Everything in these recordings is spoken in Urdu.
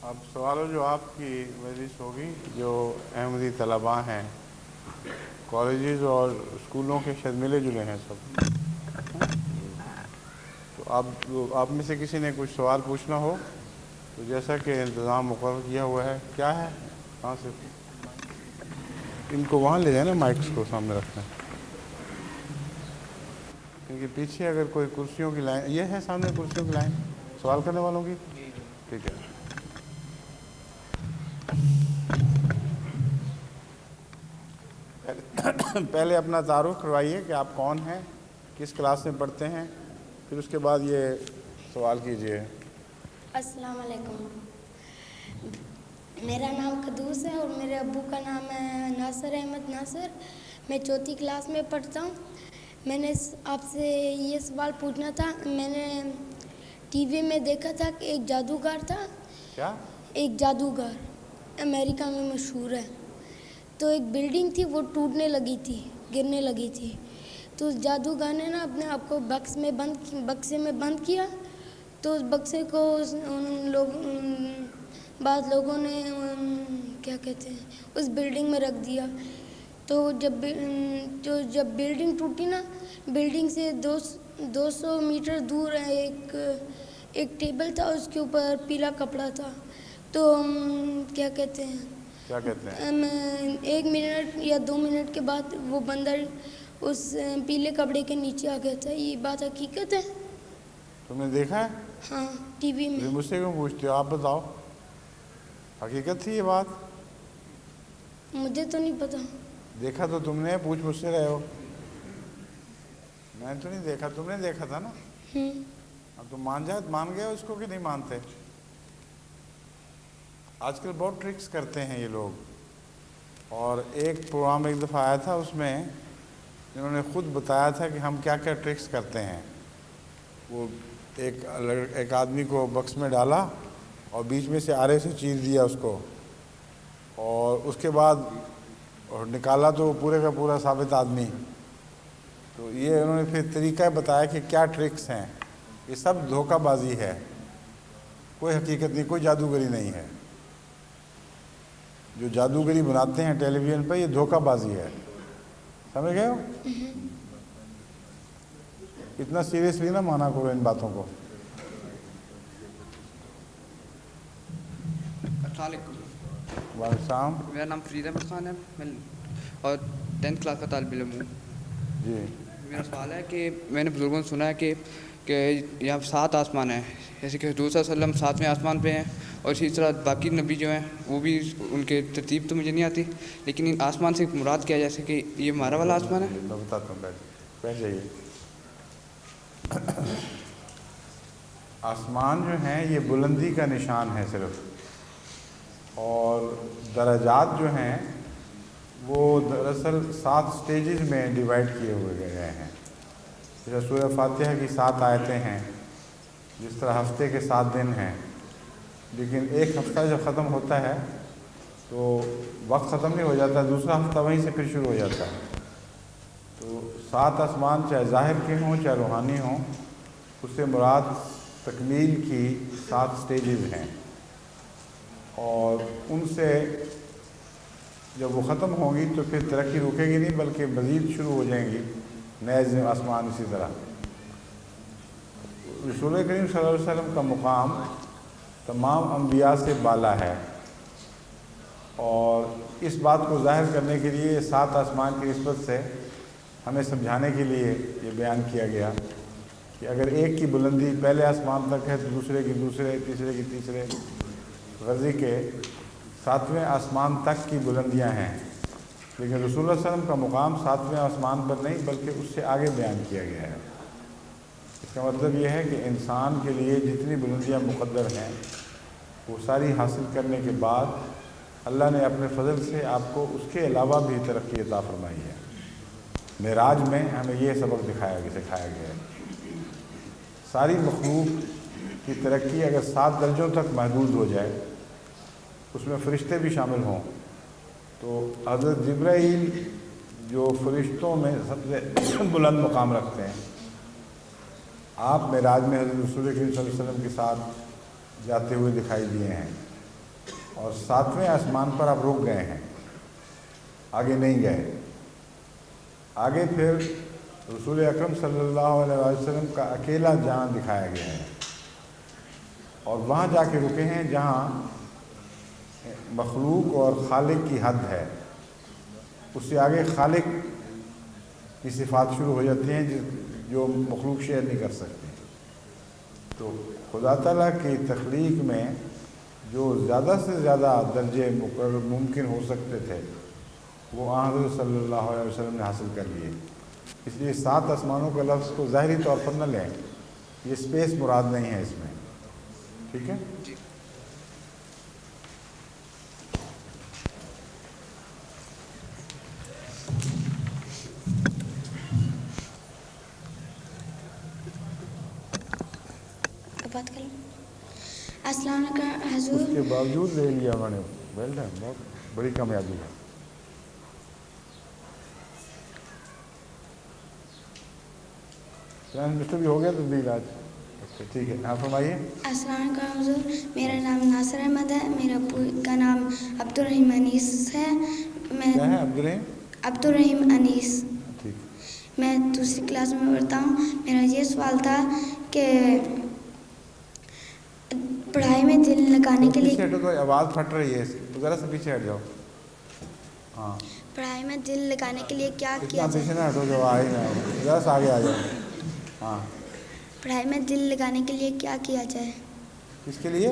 اب سوال و جواب کی مجلس ہوگی. جو احمدی طلباء ہیں کالجز اور اسکولوں کے شاید ملے جلے ہیں سب. تو آپ میں سے کسی نے کچھ سوال پوچھنا ہو تو جیسا کہ انتظام مقرر کیا ہوا ہے. کیا ہے کہاں سے ان کو وہاں لے جائیں نا, مائکس کو سامنے رکھنا ہے کیونکہ پیچھے اگر کوئی کرسیوں کی لائن, یہ ہے سامنے کرسیوں کی لائن سوال کرنے والوں کی. ٹھیک ہے. پہلے اپنا تعارف کروائیے کہ آپ کون ہیں, کس کلاس میں پڑھتے ہیں, پھر اس کے بعد یہ سوال کیجئے. السلام علیکم. میرا نام قدوس ہے اور میرے ابو کا نام ہے ناصر احمد ناصر. میں 4تھی کلاس میں پڑھتا ہوں. میں نے آپ سے یہ سوال پوچھنا تھا. میں نے ٹی وی میں دیکھا تھا کہ ایک جادوگر تھا. کیا؟ ایک جادوگر امریکہ میں مشہور ہے. تو ایک بلڈنگ تھی, وہ ٹوٹنے لگی تھی, گرنے لگی تھی. تو اس جادوگر نے نا اپنے آپ کو بکسے میں بند کیا. تو اس بکسے کو بعض لوگوں نے کیا کہتے ہیں اس بلڈنگ میں رکھ دیا. تو جب بلڈنگ ٹوٹی نا, بلڈنگ سے 200 میٹر دور ایک ٹیبل تھا, اس کے اوپر پیلا کپڑا تھا. تو کیا کہتے ہیں 1 منٹ یا 2 منٹ کے بعد وہ بندر اس پیلے کپڑے کے نیچے آ گیا تھا. یہ بات حقیقت ہے. تم نے دیکھا ہے؟ ہاں, ٹی وی میں. مجھ سے کیوں پوچھتے ہو, آپ بتاؤ. حقیقت تھی یہ بات؟ مجھے تو نہیں پتا. دیکھا تو تم نے, پوچھ مجھ سے رہے ہو. میں تو نہیں دیکھا, تم نے دیکھا تھا نا. اب تم مان گئے اس کو کہ نہیں مانتے؟ آج کل بہت ٹرکس کرتے ہیں یہ لوگ. اور ایک پروگرام ایک دفعہ آیا تھا, اس میں انہوں نے خود بتایا تھا کہ ہم کیا کیا ٹرکس کرتے ہیں. وہ ایک آدمی کو بکس میں ڈالا اور بیچ میں سے آرے سے چیر دیا اس کو, اور اس کے بعد نکالا تو پورے کا پورا ثابت آدمی. تو یہ انہوں نے پھر طریقہ بتایا کہ کیا ٹرکس ہیں. یہ سب دھوکہ بازی ہے, کوئی حقیقت نہیں, کوئی جادوگری نہیں ہے. جو جادوگری بناتے ہیں ٹیلی ویژن پہ, یہ دھوکہ بازی ہے. سمجھ گئے ہو؟ اتنا سیریسلی نہ مانا کرو ان باتوں کو. السلام علیکم. وعلیکم السلام. میرا نام فرید احمد خان ہے, میں اور 10th کلاس کا طالب علم ہوں. جی. میرا سوال ہے کہ میں نے بزرگوں سے سنا ہے کہ یہاں 7 آسمان ہیں, جیسے کہ حضور صلی اللہ علیہ وسلم 7ویں آسمان پہ ہیں, اور اسی طرح باقی نبی جو ہیں وہ بھی, ان کے ترتیب تو مجھے نہیں آتی, لیکن ان آسمان سے مراد کیا ہے, جیسے کہ یہ ہمارا والا آسمان ہے. میں بتاتا ہوں, بیٹھ جائیے. آسمان جو ہیں یہ بلندی کا نشان ہے صرف, اور درجات جو ہیں وہ دراصل 7 سٹیجز میں ڈیوائڈ کیے ہوئے گئے ہیں. جیسے سورہ فاتحہ کی 7 آیتیں ہیں, جس طرح ہفتے کے 7 دن ہیں, لیکن ایک ہفتہ جب ختم ہوتا ہے تو وقت ختم نہیں ہو جاتا, دوسرا ہفتہ وہیں سے پھر شروع ہو جاتا ہے. تو 7 آسمان چاہے ظاہر کے ہوں چاہے روحانی ہوں, اس سے مراد تکمیل کی 7 سٹیجز ہیں, اور ان سے جب وہ ختم ہوں گی تو پھر ترقی رکے گی نہیں, بلکہ مزید شروع ہو جائیں گی نئے آسمان. اسی طرح رسول کریم صلی اللہ علیہ وسلم کا مقام تمام انبیاء سے بالا ہے, اور اس بات کو ظاہر کرنے کے لیے 7 آسمان کی نسبت سے ہمیں سمجھانے کے لیے یہ بیان کیا گیا کہ اگر ایک کی بلندی پہلے آسمان تک ہے تو دوسرے کی دوسرے, تیسرے کی تیسرے, غزی کے 7ویں آسمان تک کی بلندیاں ہیں. لیکن رسول اللہ علیہ وسلم کا مقام 7ویں آسمان پر نہیں بلکہ اس سے آگے بیان کیا گیا ہے. اس کا مطلب یہ ہے کہ انسان کے لیے جتنی بلندیاں مقدر ہیں وہ ساری حاصل کرنے کے بعد اللہ نے اپنے فضل سے آپ کو اس کے علاوہ بھی ترقی عطا فرمائی ہے. معراج میں ہمیں یہ سبق سکھایا گیا ہے. ساری مخلوق کی ترقی اگر 7 درجوں تک محدود ہو جائے, اس میں فرشتے بھی شامل ہوں, تو حضرت جبرائیل جو فرشتوں میں سب سے بلند مقام رکھتے ہیں, آپ معراج میں حضرت رسول کریم صلی اللہ علیہ وسلم کے ساتھ جاتے ہوئے دکھائی دیے ہیں. اور 7ویں آسمان پر آپ رک گئے ہیں, آگے نہیں گئے. آگے پھر رسول اکرم صلی اللہ علیہ وسلم کا اکیلا جان دکھایا گیا ہے, اور وہاں جا کے رکے ہیں جہاں مخلوق اور خالق کی حد ہے. اس سے آگے خالق کی صفات شروع ہو جاتی ہیں جو مخلوق شیئر نہیں کر سکتے. تو خدا تعالیٰ کی تخلیق میں جو زیادہ سے زیادہ درجے ممکن ہو سکتے تھے وہ حضرت صلی اللہ علیہ وسلم نے حاصل کر لیے. اس لیے 7 آسمانوں کے لفظ کو ظاہری طور پر نہ لیں, یہ اسپیس مراد نہیں ہے اس میں, ٹھیک ہے. بات کریں. السلام علیکم حضور. اس کے باوجود لے لیا انہوں نے, ویل ڈن, بہت بڑی کامیابی ہے. مسٹر بھی ہو گیا تبدیل آج, اچھا ٹھیک ہے, آپ فرمائیے. السلام علیکم حضور. میرا نام ناصر احمد ہے. میرا کا نام عبدالرحیم انیس ہے. میں کیا ہے عبدالرحیم؟ عبدالرحیم انیس. ٹھیک. میں دوسری کلاس میں پڑھتا ہوں. میرا یہ سوال تھا کہ پڑھائی میں دل لگانے کے لیے, پیچھے ہٹو تو آواز پھٹ رہی ہے, ذرا سے پیچھے ہٹ جاؤ. ہاں, پڑھائی میں دل لگانے کے لیے کیا اتنا کیا پیچھے جائے؟ نہ ہٹو جو آ ہی نہ ہو, ذرا سا آگے آ جاؤ. ہاں, پڑھائی میں دل لگانے کے لیے کیا کیا جائے؟ کس کے لیے؟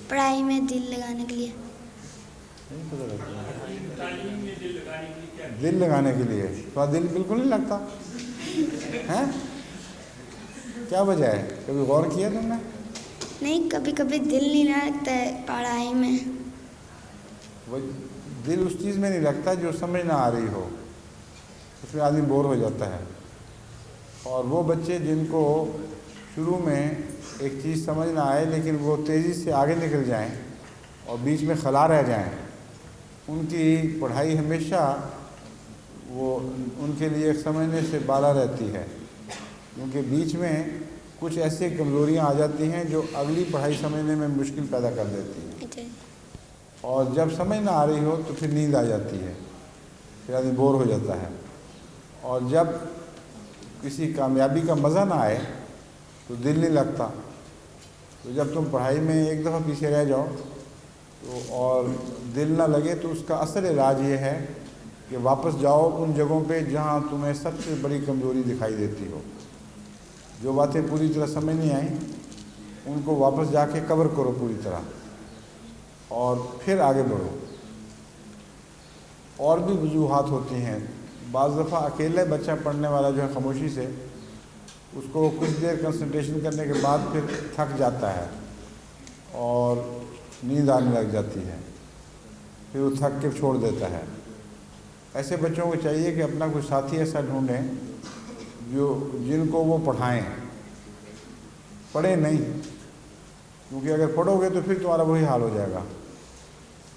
پڑھائی میں دل لگانے کے لیے. دل لگانے کے لیے تو دل بالکل نہیں لگتا ہے, کیا وجہ ہے؟ کبھی غور کیا تم نے؟ نہیں, کبھی کبھی دل نہیں لگتا ہے پڑھائی میں. وہ دل اس چیز میں نہیں لگتا جو سمجھ نہ آ رہی ہو, اس میں آدمی بور ہو جاتا ہے. اور وہ بچے جن کو شروع میں ایک چیز سمجھ نہ آئے لیکن وہ تیزی سے آگے نکل جائیں اور بیچ میں خلا رہ جائیں, ان کی پڑھائی ہمیشہ وہ ان کے لیے سمجھنے سے بالا رہتی ہے, کیونکہ بیچ میں کچھ ایسی کمزوریاں آ جاتی ہیں جو اگلی پڑھائی سمجھنے میں مشکل پیدا کر دیتی ہیں. اور جب سمجھ نہ آ رہی ہو تو پھر نیند آ جاتی ہے, پھر آدمی بور ہو جاتا ہے. اور جب کسی کامیابی کا مزہ نہ آئے تو دل نہیں لگتا. تو جب تم پڑھائی میں ایک دفعہ پیچھے رہ جاؤ تو اور دل نہ لگے تو اس کا اصل علاج یہ ہے کہ واپس جاؤ ان جگہوں پہ جہاں تمہیں سب سے بڑی کمزوری دکھائی دیتی ہو. جو باتیں پوری طرح سمجھ نہیں آئیں ان کو واپس جا کے کور کرو پوری طرح, اور پھر آگے بڑھو. اور بھی وجوہات ہوتی ہیں. بعض دفعہ اکیلے بچہ پڑھنے والا جو ہے خاموشی سے, اس کو کچھ دیر کنسنٹریشن کرنے کے بعد پھر تھک جاتا ہے اور نیند آنے لگ جاتی ہے, پھر وہ تھک کے چھوڑ دیتا ہے. ایسے بچوں کو چاہیے کہ اپنا کوئی ساتھی ایسا ڈھونڈیں جن کو وہ پڑھائیں, پڑھیں نہیں, کیونکہ اگر پڑھو گے تو پھر تمہارا وہی حال ہو جائے گا.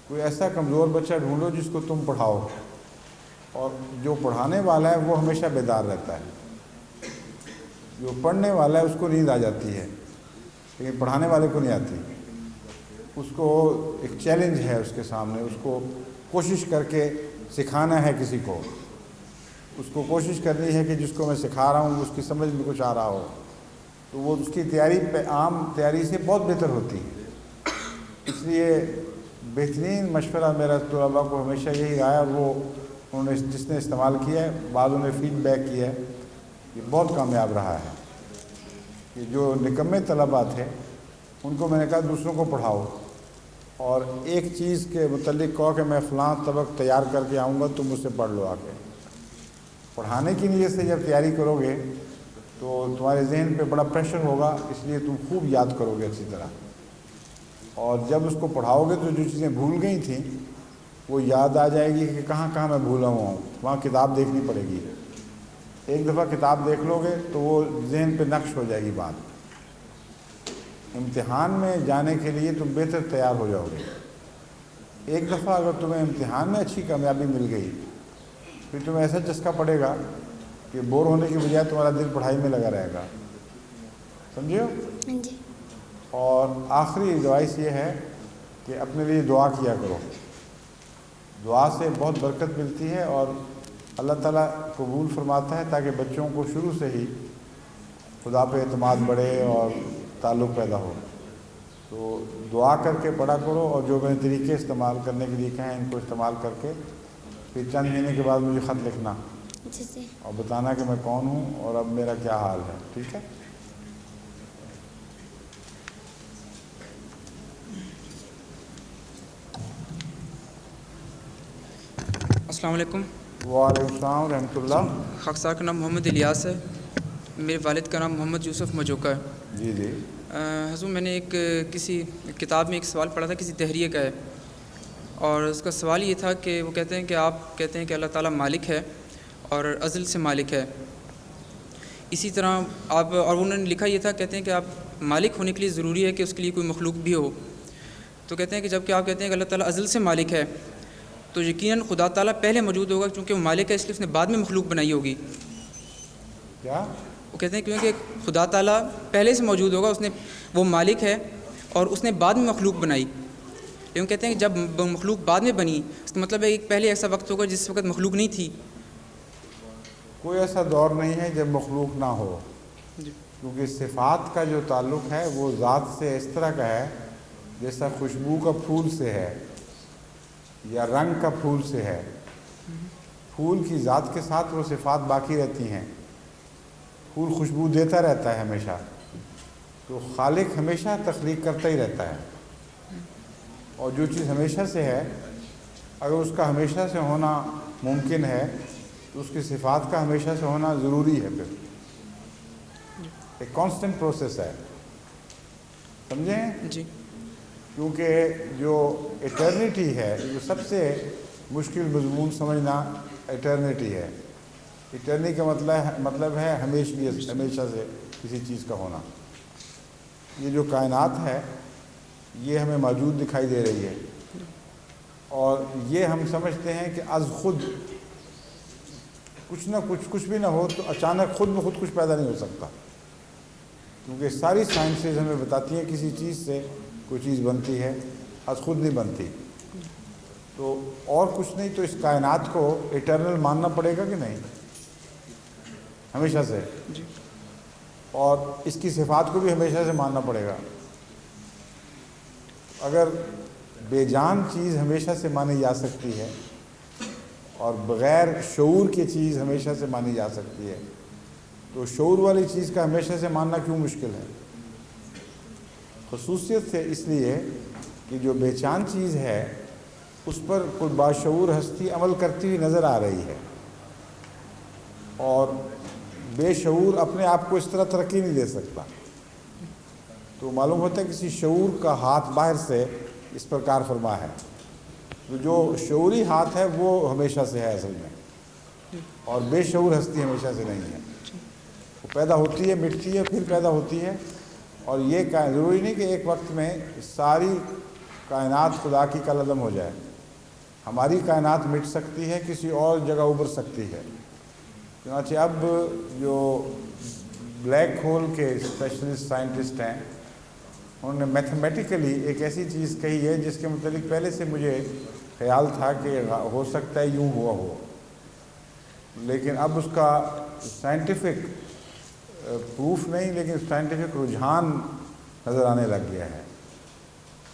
کوئی ایسا کمزور بچہ ڈھونڈو جس کو تم پڑھاؤ, اور جو پڑھانے والا ہے وہ ہمیشہ بیدار رہتا ہے. جو پڑھنے والا ہے اس کو نیند آ جاتی ہے لیکن پڑھانے والے کو نہیں آتی. اس کو ایک چیلنج ہے اس کے سامنے, اس کو کوشش کر کے سکھانا ہے کسی کو, اس کو کوشش کرنی ہے کہ جس کو میں سکھا رہا ہوں اس کی سمجھ میں کچھ آ رہا ہو, تو وہ اس کی تیاری عام تیاری سے بہت بہتر ہوتی ہے. اس لیے بہترین مشورہ میرا طلباء کو ہمیشہ یہی آیا, اور وہ انہوں نے جس نے استعمال کیا ہے, بعضوں نے فیڈ بیک کیا ہے, یہ بہت کامیاب رہا ہے. کہ جو نکمے طلباء تھے ان کو میں نے کہا دوسروں کو پڑھاؤ, اور ایک چیز کے متعلق کہو کہ میں فلاں سبق تیار کر کے آؤں گا, تم مجھ سے پڑھ لو آ کے. پڑھانے کی نیت سے جب تیاری کرو گے تو تمہارے ذہن پہ بڑا پریشر ہوگا, اس لیے تم خوب یاد کرو گے اچھی طرح. اور جب اس کو پڑھاؤ گے تو جو چیزیں بھول گئی تھیں وہ یاد آ جائے گی کہ کہاں کہاں میں بھولا ہوا ہوں, وہاں کتاب دیکھنی پڑے گی. ایک دفعہ کتاب دیکھ لو گے تو وہ ذہن پہ نقش ہو جائے گی بات. امتحان میں جانے کے لیے تم بہتر تیار ہو جاؤ گے. ایک دفعہ اگر تمہیں امتحان میں اچھی کامیابی مل گئی پھر تمہیں ایسا چسکا پڑے گا کہ بور ہونے کی بجائے تمہارا دل پڑھائی میں لگا رہے گا. سمجھے ہو؟ جی. اور آخری ایڈوائس یہ ہے کہ اپنے لیے دعا کیا کرو. دعا سے بہت برکت ملتی ہے اور اللہ تعالیٰ قبول فرماتا ہے تاکہ بچوں کو شروع سے ہی خدا پہ اعتماد بڑھے اور تعلق پیدا ہو. تو دعا کر کے پڑھا کرو اور جو میں نے طریقے استعمال کرنے کے لیے کہیں ان کو استعمال کر کے پھر چند مہینے کے بعد مجھے خط لکھنا اور بتانا کہ میں کون ہوں اور اب میرا کیا حال ہے. ٹھیک ہے؟ السلام علیکم. وعلیکم السلام ورحمۃ اللہ. خاک سار کا نام محمد الیاس ہے. میرے والد کا نام محمد یوسف مجوکا ہے. جی جی. حضور میں نے ایک کسی کتاب میں ایک سوال پڑھا تھا کسی دہریے کا ہے اور اس کا سوال یہ تھا کہ وہ کہتے ہیں کہ آپ کہتے ہیں کہ اللہ تعالیٰ مالک ہے اور ازل سے مالک ہے. اسی طرح آپ اور انہوں نے لکھا یہ تھا کہتے ہیں کہ آپ مالک ہونے کے لیے ضروری ہے کہ اس کے لیے کوئی مخلوق بھی ہو. تو کہتے ہیں کہ جب کہ آپ کہتے ہیں کہ اللہ تعالیٰ ازل سے مالک ہے تو یقیناً خدا تعالیٰ پہلے موجود ہوگا کیونکہ وہ مالک ہے اس لیے اس نے بعد میں مخلوق بنائی ہوگی. کیا وہ کہتے ہیں کیونکہ خدا تعالیٰ پہلے سے موجود ہوگا, اس نے وہ مالک ہے اور اس نے بعد میں مخلوق بنائی. لیکن کہتے ہیں کہ جب مخلوق بعد میں بنی اس کا مطلب ہے ایک پہلے ایسا وقت ہوگا جس وقت مخلوق نہیں تھی. کوئی ایسا دور نہیں ہے جب مخلوق نہ ہو, کیونکہ صفات کا جو تعلق ہے وہ ذات سے اس طرح کا ہے جیسا خوشبو کا پھول سے ہے یا رنگ کا پھول سے ہے. پھول کی ذات کے ساتھ وہ صفات باقی رہتی ہیں. پھول خوشبو دیتا رہتا ہے ہمیشہ, تو خالق ہمیشہ تخلیق کرتا ہی رہتا ہے. اور جو چیز ہمیشہ سے ہے اگر اس کا ہمیشہ سے ہونا ممکن ہے تو اس کی صفات کا ہمیشہ سے ہونا ضروری ہے. پھر ایک کانسٹنٹ پروسیس ہے, سمجھیں؟ جی. کیونکہ جو ایٹرنیٹی ہے, جو سب سے مشکل مضمون سمجھنا ایٹرنیٹی ہے. ایٹرنی کا مطلب ہے ہمیشہ سے کسی چیز کا ہونا. یہ جو کائنات ہے یہ ہمیں موجود دکھائی دے رہی ہے اور یہ ہم سمجھتے ہیں کہ از خود کچھ نہ کچھ بھی نہ ہو تو اچانک خود بخود کچھ پیدا نہیں ہو سکتا, کیونکہ ساری سائنسز ہمیں بتاتی ہیں کسی چیز سے کوئی چیز بنتی ہے, از خود نہیں بنتی. تو اور کچھ نہیں تو اس کائنات کو ایٹرنل ماننا پڑے گا کہ نہیں, ہمیشہ سے, اور اس کی صفات کو بھی ہمیشہ سے ماننا پڑے گا. اگر بے جان چیز ہمیشہ سے مانی جا سکتی ہے اور بغیر شعور کی چیز ہمیشہ سے مانی جا سکتی ہے تو شعور والی چیز کا ہمیشہ سے ماننا کیوں مشکل ہے؟ خصوصیت سے اس لیے کہ جو بے چان چیز ہے اس پر کوئی باشعور ہستی عمل کرتی ہوئی نظر آ رہی ہے, اور بے شعور اپنے آپ کو اس طرح ترقی نہیں دے سکتا. تو معلوم ہوتا ہے کسی شعور کا ہاتھ باہر سے اس پر کار فرما ہے. تو جو شعوری ہاتھ ہے وہ ہمیشہ سے ہے اصل میں, اور بے شعور ہستی ہمیشہ سے نہیں ہے. وہ پیدا ہوتی ہے, مٹتی ہے, پھر پیدا ہوتی ہے, اور یہ ضروری نہیں کہ ایک وقت میں ساری کائنات خدا کی کالعدم ہو جائے. ہماری کائنات مٹ سکتی ہے, کسی اور جگہ ابھر سکتی ہے. چنانچہ اب جو بلیک ہول کے اسپیشلسٹ سائنٹسٹ ہیں انہوں نے میتھمیٹیکلی ایک ایسی چیز کہی ہے جس کے متعلق پہلے سے مجھے خیال تھا کہ ہو سکتا ہے یوں ہوا ہو, لیکن اب اس کا سائنٹیفک پروف نہیں لیکن سائنٹیفک رجحان نظر آنے لگ گیا ہے.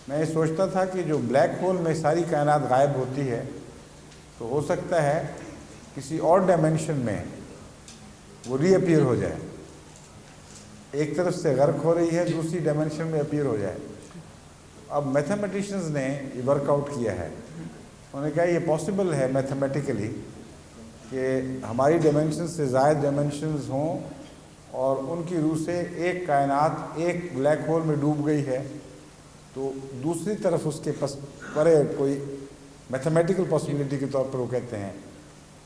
میں یہ سوچتا تھا کہ جو بلیک ہول میں ساری کائنات غائب ہوتی ہے تو ہو سکتا ہے کسی اور ڈائمینشن میں وہ ری اپیئر ہو جائے, ایک طرف سے غرق ہو رہی ہے دوسری ڈائمینشن میں اپیئر ہو جائے. اب میتھمیٹیشنز نے یہ ورک آؤٹ کیا ہے, انہوں نے کہا یہ پاسبل ہے میتھمیٹیکلی کہ ہماری ڈائمینشن سے زائد ڈائمینشنز ہوں اور ان کی روح سے ایک کائنات ایک بلیک ہول میں ڈوب گئی ہے تو دوسری طرف اس کے پرے کوئی میتھمیٹیکل پاسبلٹی کے طور پر وہ کہتے ہیں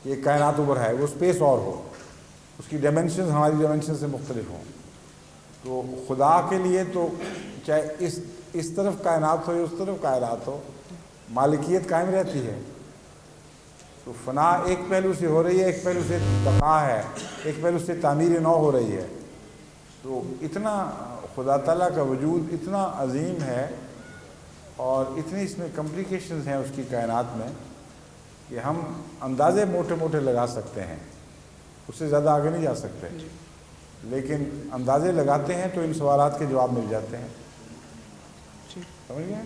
کہ ایک کائنات ابھر ہے, وہ اسپیس اور ہو, اس کی ڈائمینشنز ہماری ڈائمینشن سے مختلف ہوں. تو خدا کے لیے تو چاہے اس طرف کائنات ہو یا اس طرف کائنات ہو مالکیت قائم رہتی ہے. تو فنا ایک پہلو سے ہو رہی ہے, ایک پہلو سے بقا ہے, ایک پہلو سے تعمیر نو ہو رہی ہے. تو اتنا خدا تعالیٰ کا وجود اتنا عظیم ہے اور اتنی اس میں کمپلیکیشنز ہیں اس کی کائنات میں کہ ہم اندازے موٹے موٹے لگا سکتے ہیں، اس سے زیادہ آگے نہیں جا سکتے، لیکن اندازے لگاتے ہیں تو ان سوالات کے جواب مل جاتے ہیں. سمجھ گئے؟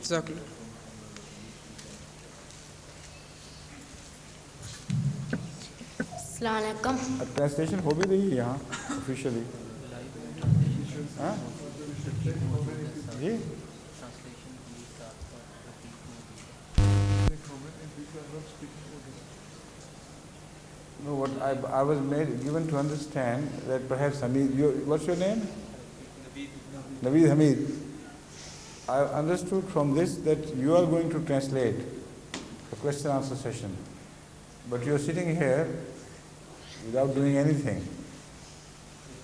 جزاک اللہ. السلام علیکم. ٹرانسلیشن ہو بھی رہی ہے یہاں آفیشیلی؟ جی No, what I was given to understand that perhaps Hamid, what's your name? Naveed Hamid. I understood from this that you are going to translate the question answer session, but you are sitting here without doing anything.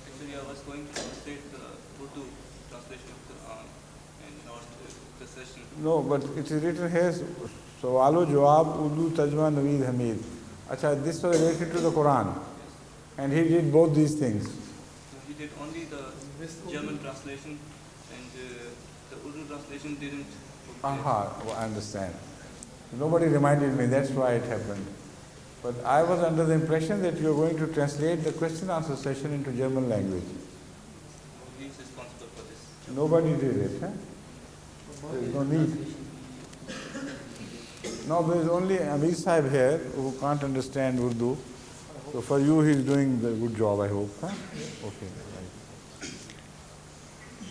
Actually, I was going to translate the Urdu translation of the Quran and not the session. No, but it is written here, Sawalo Jawab Urdu Tajma Naveed Hamid. Acha, this was related to the Quran, and he did both these things. So he did only the German translation, and the Urdu translation didn't. Aha, well, I understand. Nobody reminded me, that's why it happened. But I was under the impression that you are going to translate the question answer session into German language. He is responsible for this. Nobody did it, huh? There is no need. No, there is only Amir Sahib here who can't understand Urdu. So for you, he is doing the good job, I hope. Huh? Okay. Right.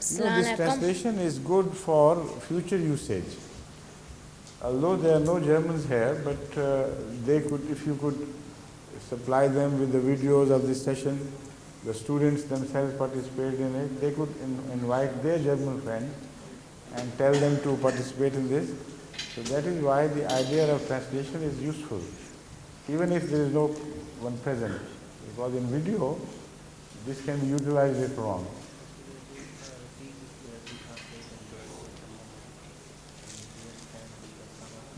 This translation is good for future usage. Although there are no Germans here, but they could, if you could supply them with the videos of this session, the students themselves participate in it, they could invite their German friends and tell them to participate in this. So that is why the idea of translation is useful, even if there is no one present, because in video, this can be utilized later on.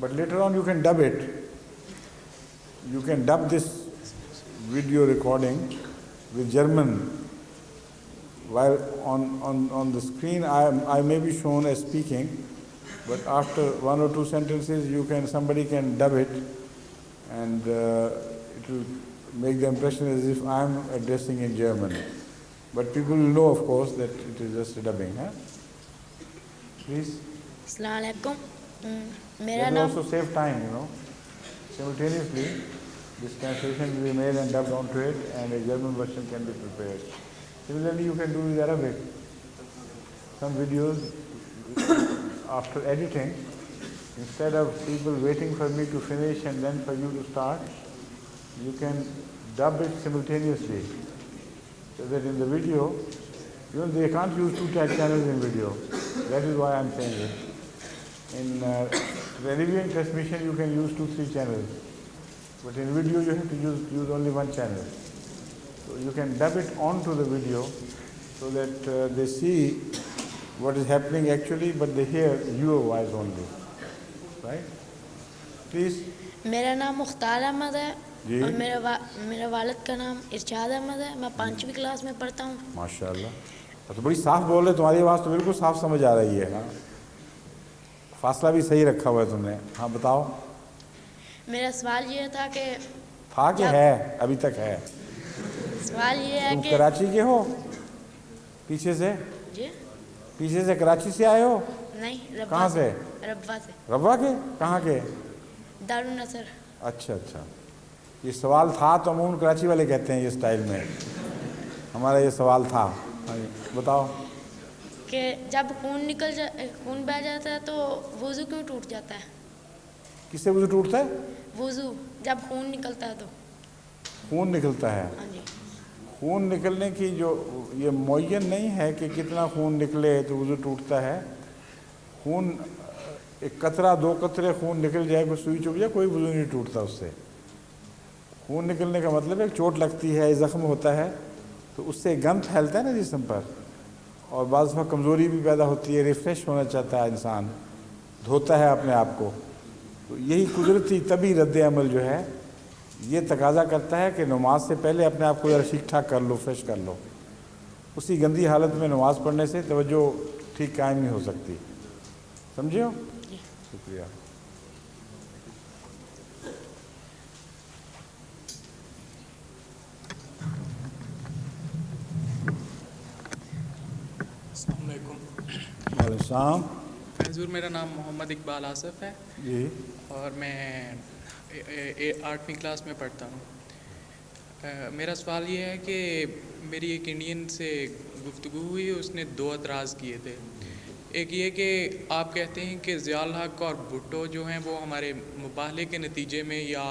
But later on you can dub it. You can dub this video recording with German. While on the screen I may be shown as speaking, but after one or two sentences somebody can dub it, and it will make the impression as if I am addressing in German. But people will know, of course, that it is just a dubbing. Huh? Please. Assalamu alaikum. That will also save time, Simultaneously, this translation will be made and dubbed onto it, and a German version can be prepared. Similarly, you can do with Arabic. Some videos, after editing, instead of people waiting for me to finish and then for you to start, you can dub it simultaneously. So that in the video, they can't use two channels in video. That is why I am saying it. In television transmission, you can use 2-3 channels. But in video, you have to use only one channel. So you can dub it onto the video so that they see what is happening actually, but they hear your voice only. Right? Please. میرا نام مختار احمد ہے جی. اور میرا والد کا نام ارشاد احمد ہے. میں 5ویں کلاس میں پڑھتا ہوں. ماشاءاللہ. تو بڑی صاف بول رہے، تمہاری آواز تو بالکل صاف سمجھ آ رہی ہے. فاصلہ بھی صحیح رکھا ہوا ہے تم نے. ہاں بتاؤ. میرا سوال یہ تھا کہ ہے ابھی تک ہے. سوال یہ ہے تم کہ کراچی کے ہو؟ پیچھے سے؟ جی پیچھے سے کراچی سے آئے ہو؟ نہیں، کہاں سے؟ ربا سے. ربا کے؟ کہاں کے؟ دارالنصر. اچھا. یہ سوال تھا تو عموماً کراچی والے کہتے ہیں یہ اسٹائل میں. ہمارا یہ سوال تھا. بتاؤ. کہ جب خون بہہ جاتا ہے تو وضو کیوں ٹوٹ جاتا ہے؟ کس سے وضو ٹوٹتا ہے؟ وضو جب خون نکلتا ہے تو. خون نکلتا ہے. ہاں جی. خون نکلنے کی جو یہ معین نہیں ہے کہ کتنا خون نکلے تو وضو ٹوٹتا ہے. خون ایک قطرہ 2 قطرے خون نکل جائے، کوئی سوئی چبھ جائے، کوئی وضو نہیں ٹوٹتا اس سے. خون نکلنے کا مطلب ہے چوٹ لگتی ہے، زخم ہوتا ہے تو اس سے گند پھیلتا ہے نا جسم پر، اور بعض دفعہ کمزوری بھی پیدا ہوتی ہے، ریفریش ہونا چاہتا ہے انسان، دھوتا ہے اپنے آپ کو. تو یہی قدرتی طبی رد عمل جو ہے یہ تقاضا کرتا ہے کہ نماز سے پہلے اپنے آپ کو ذرا ٹھیک ٹھاک کر لو، فریش کر لو. اسی گندی حالت میں نماز پڑھنے سے توجہ ٹھیک قائم نہیں ہو سکتی. سمجھے ہو؟ شکریہ. السلام علیکم. وعلیکم السلام. حضور میرا نام محمد اقبال آصف ہے جی. اور میں 8ویں کلاس میں پڑھتا ہوں. میرا سوال یہ ہے کہ میری ایک انڈین سے گفتگو ہوئی, اس نے 2 اعتراض کیے تھے. ایک یہ کہ آپ کہتے ہیں کہ ضیاء الحق اور بھٹو جو ہیں وہ ہمارے مباہلے کے نتیجے میں یا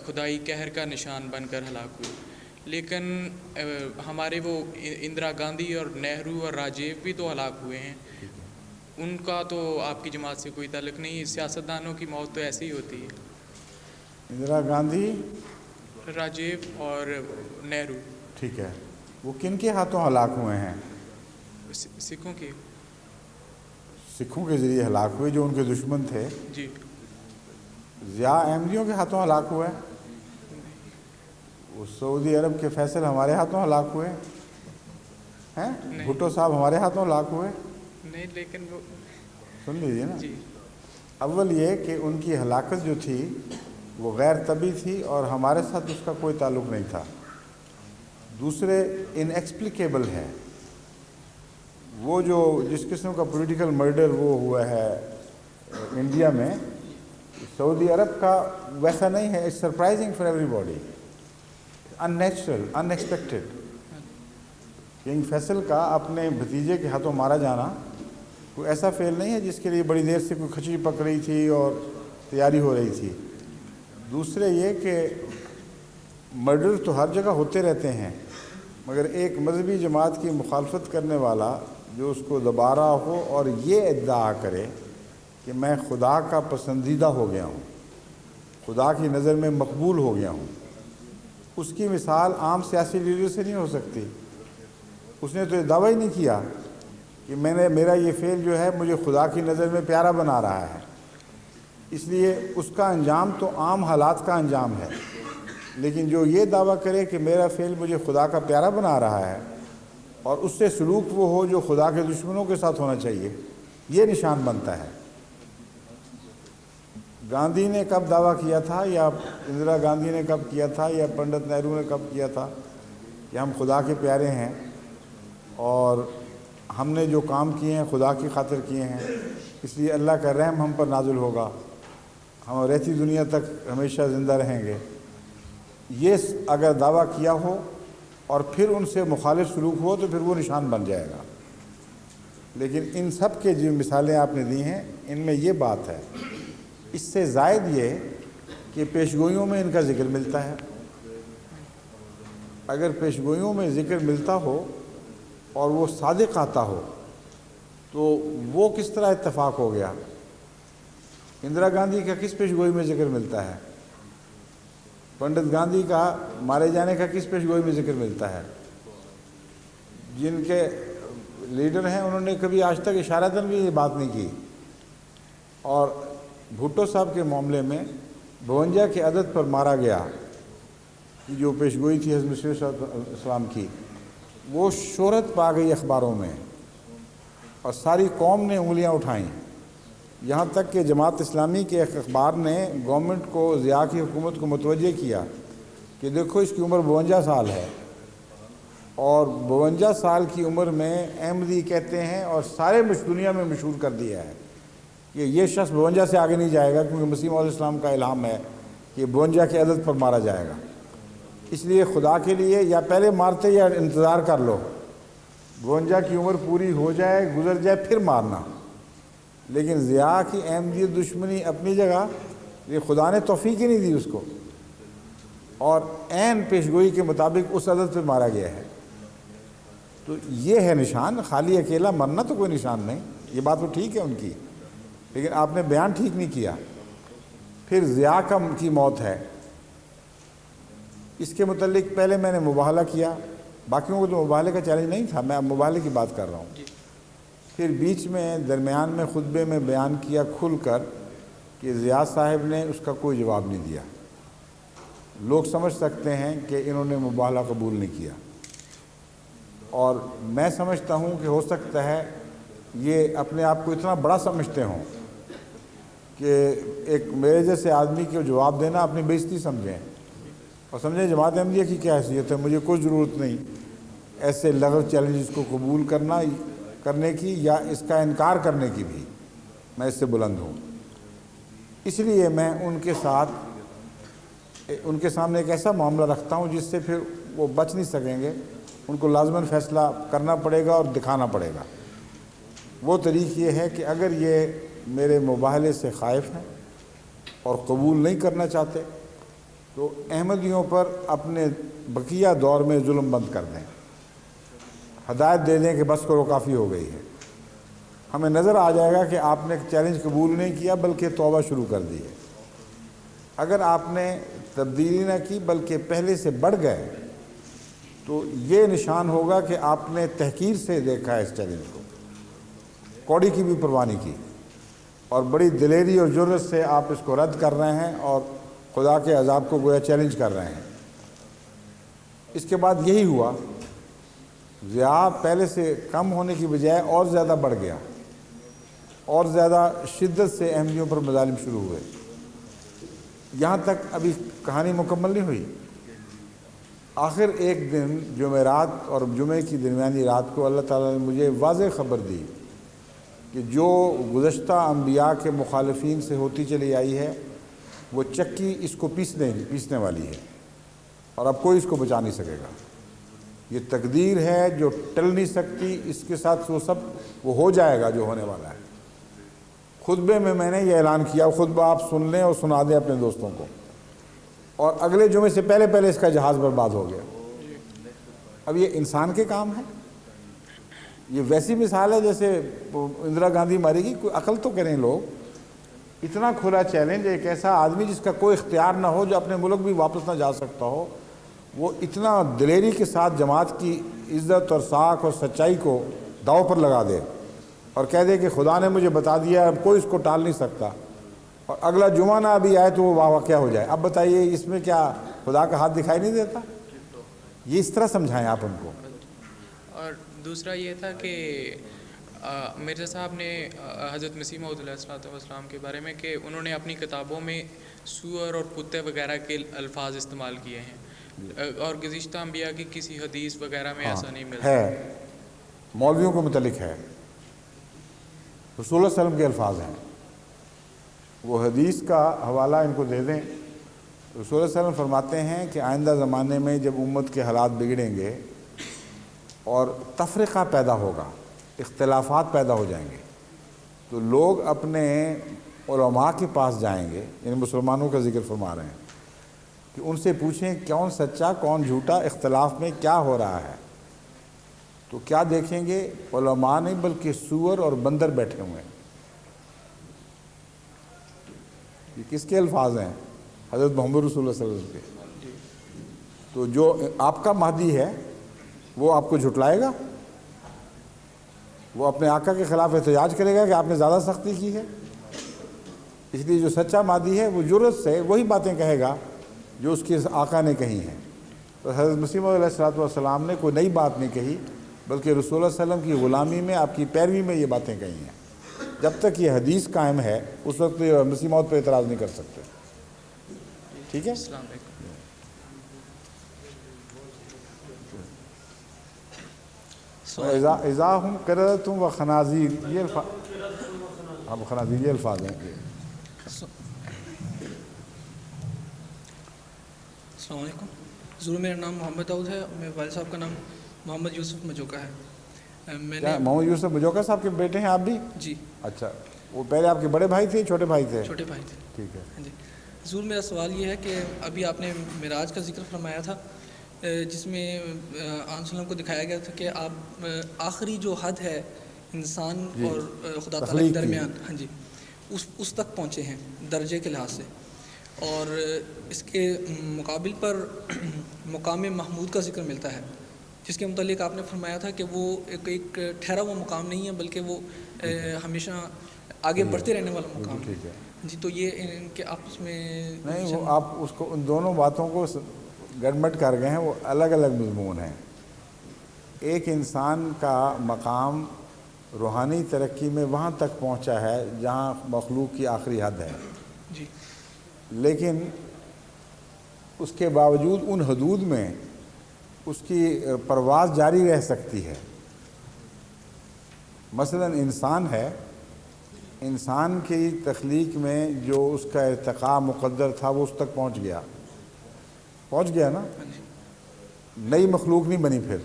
خدائی قہر کا نشان بن کر ہلاک ہوئے, لیکن ہمارے وہ اندرا گاندھی اور نہرو اور راجیو بھی تو ہلاک ہوئے ہیں. ان کا تو آپ کی جماعت سے کوئی تعلق نہیں. سیاستدانوں کی موت تو ایسے ہی ہوتی ہے. اندرا گاندھی, راجیو اور نہرو. ٹھیک ہے. وہ کن کے ہاتھوں ہلاک ہوئے ہیں؟ سکھوں کے. سکھوں کے ذریعے ہلاک ہوئے جو ان کے دشمن تھے. جی. ضیاء احمدیوں کے ہاتھوں ہلاک ہوئے. وہ سعودی عرب کے فیصل ہمارے ہاتھوں ہلاک ہوئے ہیں. بھٹو صاحب ہمارے ہاتھوں ہلاک ہوئے نہیں, لیکن وہ سن لیجیے نا. جی. اول یہ کہ ان کی ہلاکت جو تھی وہ غیر طبعی تھی اور ہمارے ساتھ اس کا کوئی تعلق نہیں تھا. دوسرے انیکسپلیکیبل ہے. وہ جو جس قسم کا پولیٹیکل مرڈر وہ ہوا ہے انڈیا میں, سعودی عرب کا ویسا نہیں ہے. It's surprising for everybody, unnatural, unexpected. King Faisal کا اپنے بھتیجے کے ہاتھوں مارا جانا کوئی ایسا فعل نہیں ہے جس کے لیے بڑی دیر سے کوئی کھچڑی پک رہی تھی اور تیاری ہو رہی تھی. دوسرے یہ کہ مرڈر تو ہر جگہ ہوتے رہتے ہیں, مگر ایک مذہبی جماعت کی مخالفت کرنے والا جو اس کو دبا رہا ہو اور یہ ادعا کرے کہ میں خدا کا پسندیدہ ہو گیا ہوں, خدا کی نظر میں مقبول ہو گیا ہوں, اس کی مثال عام سیاسی لیڈر سے نہیں ہو سکتی. اس نے تو یہ دعویٰ ہی نہیں کیا کہ میرا یہ فعل جو ہے مجھے خدا کی نظر میں پیارا بنا رہا ہے. اس لیے اس کا انجام تو عام حالات کا انجام ہے. لیکن جو یہ دعویٰ کرے کہ میرا فعل مجھے خدا کا پیارا بنا رہا ہے اور اس سے سلوک وہ ہو جو خدا کے دشمنوں کے ساتھ ہونا چاہیے, یہ نشان بنتا ہے. گاندھی نے کب دعویٰ کیا تھا, یا اندرا گاندھی نے کب کیا تھا, یا پنڈت نہرو نے کب کیا تھا کہ ہم خدا کے پیارے ہیں اور ہم نے جو کام کیے ہیں خدا کی خاطر کیے ہیں, اس لیے اللہ کا رحم ہم پر نازل ہوگا, ہم رہتی دنیا تک ہمیشہ زندہ رہیں گے. یہ اگر دعویٰ کیا ہو اور پھر ان سے مخالف سلوک ہو تو پھر وہ نشان بن جائے گا. لیکن ان سب کے جو مثالیں آپ نے دی ہیں ان میں یہ بات ہے. اس سے زائد یہ کہ پیشگوئیوں میں ان کا ذکر ملتا ہے. اگر پیشگوئیوں میں ذکر ملتا ہو اور وہ صادق آتا ہو تو وہ کس طرح اتفاق ہو گیا؟ اندرا گاندھی کا کس پیشگوئی میں ذکر ملتا ہے؟ پنڈت گاندھی کا مارے جانے کا کس پیشگوئی میں ذکر ملتا ہے؟ جن کے لیڈر ہیں انہوں نے کبھی آج تک اشارتاً بھی یہ بات نہیں کی. اور بھٹو صاحب کے معاملے میں 52 کے عدد پر مارا گیا, جو پیشگوئی تھی حضرت مسیح علیہ السلام کی, وہ شہرت پا گئی اخباروں میں اور ساری قوم نے انگلیاں اٹھائیں. یہاں تک کہ جماعت اسلامی کے ایک اخبار نے گورنمنٹ کو ضیاء کی حکومت کو متوجہ کیا کہ دیکھو اس کی عمر 52 سال ہے, اور 52 سال کی عمر میں احمدی کہتے ہیں اور سارے دنیا میں مشہور کر دیا ہے کہ یہ شخص 52 سے آگے نہیں جائے گا, کیونکہ مسیح علیہ السلام کا الہام ہے کہ 52 کے عدد پر مارا جائے گا. اس لیے خدا کے لیے یا پہلے مارتے یا انتظار کر لو, 52 کی عمر پوری ہو جائے, گزر جائے, پھر مارنا. لیکن ضیاء کی احمدیت دشمنی اپنی جگہ, یہ خدا نے توفیق ہی نہیں دی اس کو, اور عین پیشگوئی کے مطابق اس عدد پہ مارا گیا ہے. تو یہ ہے نشان. خالی اکیلا مرنا تو کوئی نشان نہیں. یہ بات تو ٹھیک ہے ان کی, لیکن آپ نے بیان ٹھیک نہیں کیا. پھر ضیاء کی موت ہے, اس کے متعلق پہلے میں نے مباہلہ کیا, باقیوں کو تو مباہلے کا چیلنج نہیں تھا, میں اب مباہلے کی بات کر رہا ہوں. پھر بیچ میں درمیان میں خطبے میں بیان کیا کھل کر کہ ضیاء صاحب نے اس کا کوئی جواب نہیں دیا. لوگ سمجھ سکتے ہیں کہ انہوں نے مباہلہ قبول نہیں کیا, اور میں سمجھتا ہوں کہ ہو سکتا ہے یہ اپنے آپ کو اتنا بڑا سمجھتے ہوں کہ ایک میرے جیسے آدمی کو جواب دینا اپنی بےعزتی سمجھیں اور سمجھیں جماعت احمدیہ کی کیا حیثیت ہے، مجھے کوئی ضرورت نہیں ایسے لغو چیلنجز کو قبول کرنے کی یا اس کا انکار کرنے کی بھی، میں اس سے بلند ہوں۔ اس لیے میں ان کے سامنے ایک ایسا معاملہ رکھتا ہوں جس سے پھر وہ بچ نہیں سکیں گے، ان کو لازماً فیصلہ کرنا پڑے گا اور دکھانا پڑے گا۔ وہ طریق یہ ہے کہ اگر یہ میرے مباہلے سے خائف ہیں اور قبول نہیں کرنا چاہتے تو احمدیوں پر اپنے بقیہ دور میں ظلم بند کر دیں، ہدایت دے دیں کہ بس کرو کافی ہو گئی ہے۔ ہمیں نظر آ جائے گا کہ آپ نے چیلنج قبول نہیں کیا بلکہ توبہ شروع کر دی ہے۔ اگر آپ نے تبدیلی نہ کی بلکہ پہلے سے بڑھ گئے تو یہ نشان ہوگا کہ آپ نے تحقیر سے دیکھا ہے اس چیلنج کو، کوڑی کی بھی پرواہ نہیں کی، اور بڑی دلیری اور جرأت سے آپ اس کو رد کر رہے ہیں اور خدا کے عذاب کو گویا چیلنج کر رہے ہیں۔ اس کے بعد یہی ہوا، ضیاء پہلے سے کم ہونے کی بجائے اور زیادہ بڑھ گیا، اور زیادہ شدت سے احمدیوں پر مظالم شروع ہوئے، یہاں تک ابھی کہانی مکمل نہیں ہوئی۔ آخر ایک دن جمعرات اور جمعے کی درمیانی رات کو اللہ تعالیٰ نے مجھے واضح خبر دی کہ جو گزشتہ انبیاء کے مخالفین سے ہوتی چلی آئی ہے وہ چکی اس کو پیسنے والی ہے، اور اب کوئی اس کو بچا نہیں سکے گا۔ یہ تقدیر ہے جو ٹل نہیں سکتی، اس کے ساتھ وہ ہو جائے گا جو ہونے والا ہے۔ خطبے میں نے یہ اعلان کیا، خطبہ آپ سن لیں اور سنا دیں اپنے دوستوں کو، اور اگلے جمعے سے پہلے اس کا جہاز برباد ہو گیا۔ اب یہ انسان کے کام ہے، یہ ویسی مثال ہے جیسے اندرا گاندھی مارے گی، کوئی عقل تو کریں لوگ۔ اتنا کھلا چیلنج، ایک ایسا آدمی جس کا کوئی اختیار نہ ہو، جو اپنے ملک بھی واپس نہ جا سکتا ہو، وہ اتنا دلیری کے ساتھ جماعت کی عزت اور ساکھ اور سچائی کو داؤ پر لگا دے اور کہہ دے کہ خدا نے مجھے بتا دیا، اب کوئی اس کو ٹال نہیں سکتا، اور اگلا جمعہ نہ ابھی آئے تو وہ واقعہ ہو جائے۔ اب بتائیے اس میں کیا خدا کا ہاتھ دکھائی نہیں دیتا؟ یہ اس طرح سمجھائیں آپ ان کو۔ اور دوسرا یہ تھا کہ مرزا صاحب نے حضرت مسیح موعود علیہ السلام کے بارے میں کہ انہوں نے اپنی کتابوں میں سور اور کتے وغیرہ کے الفاظ استعمال کیے ہیں، اور گزشتہ انبیاء کی کسی حدیث وغیرہ میں ایسا نہیں ملتا ہے۔ مولویوں کو متعلق ہے، رسول اللہ علیہ وسلم کے الفاظ ہیں، وہ حدیث کا حوالہ ان کو دے دیں۔ رسول اللہ علیہ وسلم فرماتے ہیں کہ آئندہ زمانے میں جب امت کے حالات بگڑیں گے اور تفرقہ پیدا ہوگا، اختلافات پیدا ہو جائیں گے، تو لوگ اپنے علماء کے پاس جائیں گے، یعنی مسلمانوں کا ذکر فرما رہے ہیں، کہ ان سے پوچھیں کون سچا کون جھوٹا، اختلاف میں کیا ہو رہا ہے۔ تو کیا دیکھیں گے؟ علماء نہیں بلکہ سور اور بندر بیٹھے ہوئے ہیں۔ یہ کس کے الفاظ ہیں؟ حضرت محمد رسول اللہ صلی اللہ علیہ وسلم کے۔ تو جو آپ کا مہدی ہے وہ آپ کو جھٹلائے گا، وہ اپنے آقا کے خلاف احتجاج کرے گا کہ آپ نے زیادہ سختی کی ہے۔ اس لیے جو سچا مہدی ہے وہ جرأت سے وہی باتیں کہے گا جو اس کے آقا نے کہی ہیں۔ تو حضرت مسیح موعود علیہ السلام نے کوئی نئی بات نہیں کہی، بلکہ رسول اللہ صلی اللہ علیہ وسلم کی غلامی میں، آپ کی پیروی میں یہ باتیں کہی ہیں۔ جب تک یہ حدیث قائم ہے اس وقت مسیح موعود پہ اعتراض نہیں کر سکتے۔ ٹھیک ہے؟ السلام علیکم۔ اذا ہم قردۃ و خنازیر، یہ خنازیر یہ الفاظ ہیں۔ السلام علیکم حضور، میرا نام محمد داؤد ہے، میرے والد صاحب کا نام محمد یوسف مجوکا ہے۔ میں نے محمد یوسف مجوکا صاحب کے بیٹے ہیں آپ بھی؟ جی اچھا، وہ پہلے آپ کے بڑے بھائی تھے چھوٹے بھائی تھے؟ چھوٹے بھائی تھے۔ ٹھیک ہے ہاں جی حضور، میرا سوال یہ ہے کہ ابھی آپ نے معراج کا ذکر فرمایا تھا، جس میں آن وسلم کو دکھایا گیا تھا کہ آپ آخری جو حد ہے انسان اور خدا تعالیٰ کے درمیان، ہاں جی، اس تک پہنچے ہیں درجے کے لحاظ سے، اور اس کے مقابل پر مقام محمود کا ذکر ملتا ہے، جس کے متعلق آپ نے فرمایا تھا کہ وہ ایک ٹھہرا ہوا مقام نہیں ہے بلکہ وہ ہمیشہ آگے بڑھتے رہنے والا مقام ہے۔ جی، تو یہ ان کے آپس میں نہیں، وہ آپ اس کو ان دونوں باتوں کو گڑمٹ کر گئے ہیں، وہ الگ الگ مضمون ہیں۔ ایک انسان کا مقام روحانی ترقی میں وہاں تک پہنچا ہے جہاں مخلوق کی آخری حد ہے، جی لیکن اس کے باوجود ان حدود میں اس کی پرواز جاری رہ سکتی ہے۔ مثلا انسان ہے، انسان کی تخلیق میں جو اس کا ارتقاء مقدر تھا وہ اس تک پہنچ گیا نا، نئی مخلوق نہیں بنی، پھر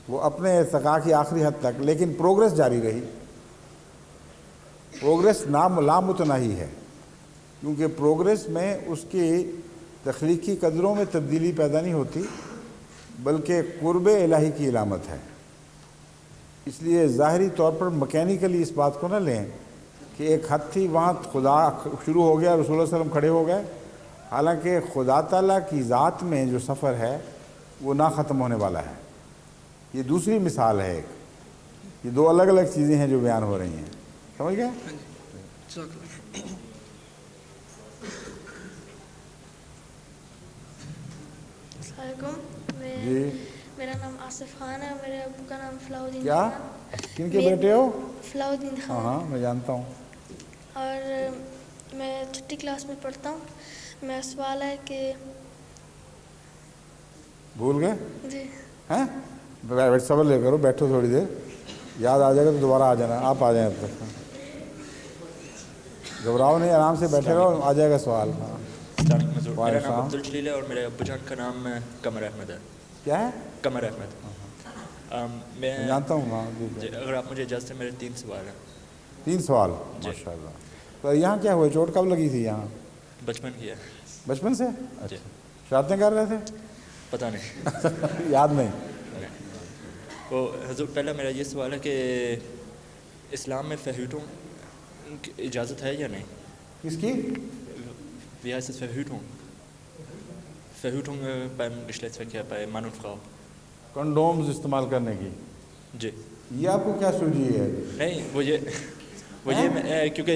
وہ اپنے ارتقاء کی آخری حد تک، لیکن پروگرس جاری رہی، پروگرس لامتناہی ہے، کیونکہ پروگرس میں اس کی تخلیقی قدروں میں تبدیلی پیدا نہیں ہوتی بلکہ قرب الہی کی علامت ہے۔ اس لیے ظاہری طور پر مکینیکلی اس بات کو نہ لیں کہ ایک حد تھی وہاں خدا شروع ہو گیا، رسول اللہ صلی اللہ علیہ وسلم کھڑے ہو گئے، حالانکہ خدا تعالیٰ کی ذات میں جو سفر ہے وہ نہ ختم ہونے والا ہے۔ یہ دوسری مثال ہے ایک، یہ دو الگ الگ چیزیں ہیں جو بیان ہو رہی ہیں، سمجھ گئے؟ السلام علیکم، جی میرا نام آصف خان ہے، میرے ابو کا نام فلاح الدین کیا؟ خان۔ کن کے بیٹے ہو؟ فلاح الدین خان۔ ہاں میں جانتا ہوں۔ اور میں چھٹی کلاس میں پڑھتا ہوں۔ میرا سوال ہے کہ بھول گئے جی ہیں؟ صبر لے کرو، بیٹھو تھوڑی دیر، یاد آ جائے گا تو دوبارہ آ جانا، آپ آ جائیں اب تک، گھبراؤ نہیں، آرام سے بیٹھے رہو، آ جائے گا سوال۔ میرا نام عبدالجلیل ہے اور میرے ابو جان کا نام قمر احمد ہے۔ کیا ہے؟ قمر احمد۔ میں جانتا ہوں۔ ہاں جی، اگر آپ مجھے اجازت ہے، میرے 3 سوال ہیں۔ 3 سوال؟ ماشاء اللہ۔ تو یہاں کیا ہوا، چوٹ کب لگی تھی یہاں؟ بچپن کی ہے۔ بچپن سے؟ جی۔ شرارتیں کر رہے تھے؟ پتہ نہیں، یاد نہیں۔ وہ حضور، پہلا میرا یہ سوال ہے کہ اسلام میں فہوٹوں کی اجازت ہے یا نہیں؟ کس کی؟ Wie heißt es Verhütung? Verhütung beim Geschlechtsverkehr, bei Mann und Frau. Condoms استعمال کرنے کی؟ جی۔ یہ آپ کو کیا سوجی ہے؟ نہیں، وہ یہ کیونکہ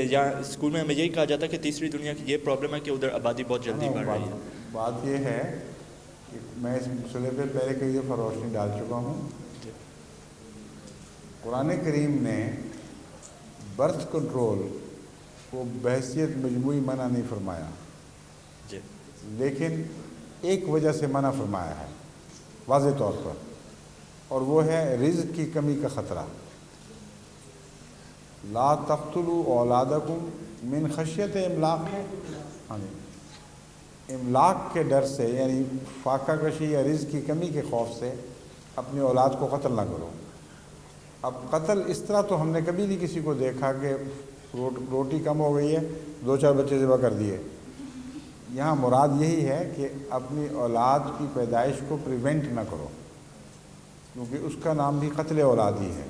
یہاں اسکول میں ہمیں یہی کہا جاتا ہے کہ تیسری دنیا کی یہ پرابلم ہے کہ ادھر آبادی بہت جلدی بڑھ رہی ہے۔ بات یہ ہے کہ میں اس مسئلے پہ پہلے کئی دفعہ روشنی ڈال چکا ہوں۔ قرآن کریم نے برتھ کنٹرول کو بحیثیت مجموعی منع نہیں فرمایا، جی، لیکن ایک وجہ سے منع فرمایا ہے واضح طور پر، اور وہ ہے رزق کی کمی کا خطرہ۔ لا تقتلوا اولادکم من خشیت املاق، املاق کے ڈر سے، یعنی فاقہ کشی یا رزق کی کمی کے خوف سے اپنی اولاد کو قتل نہ کرو۔ اب قتل اس طرح تو ہم نے کبھی نہیں کسی کو دیکھا کہ روٹی کم ہو گئی ہے 2-4 بچے ذبح کر دیے۔ یہاں مراد یہی ہے کہ اپنی اولاد کی پیدائش کو پریونٹ نہ کرو، کیونکہ اس کا نام بھی قتل اولاد ہی ہے۔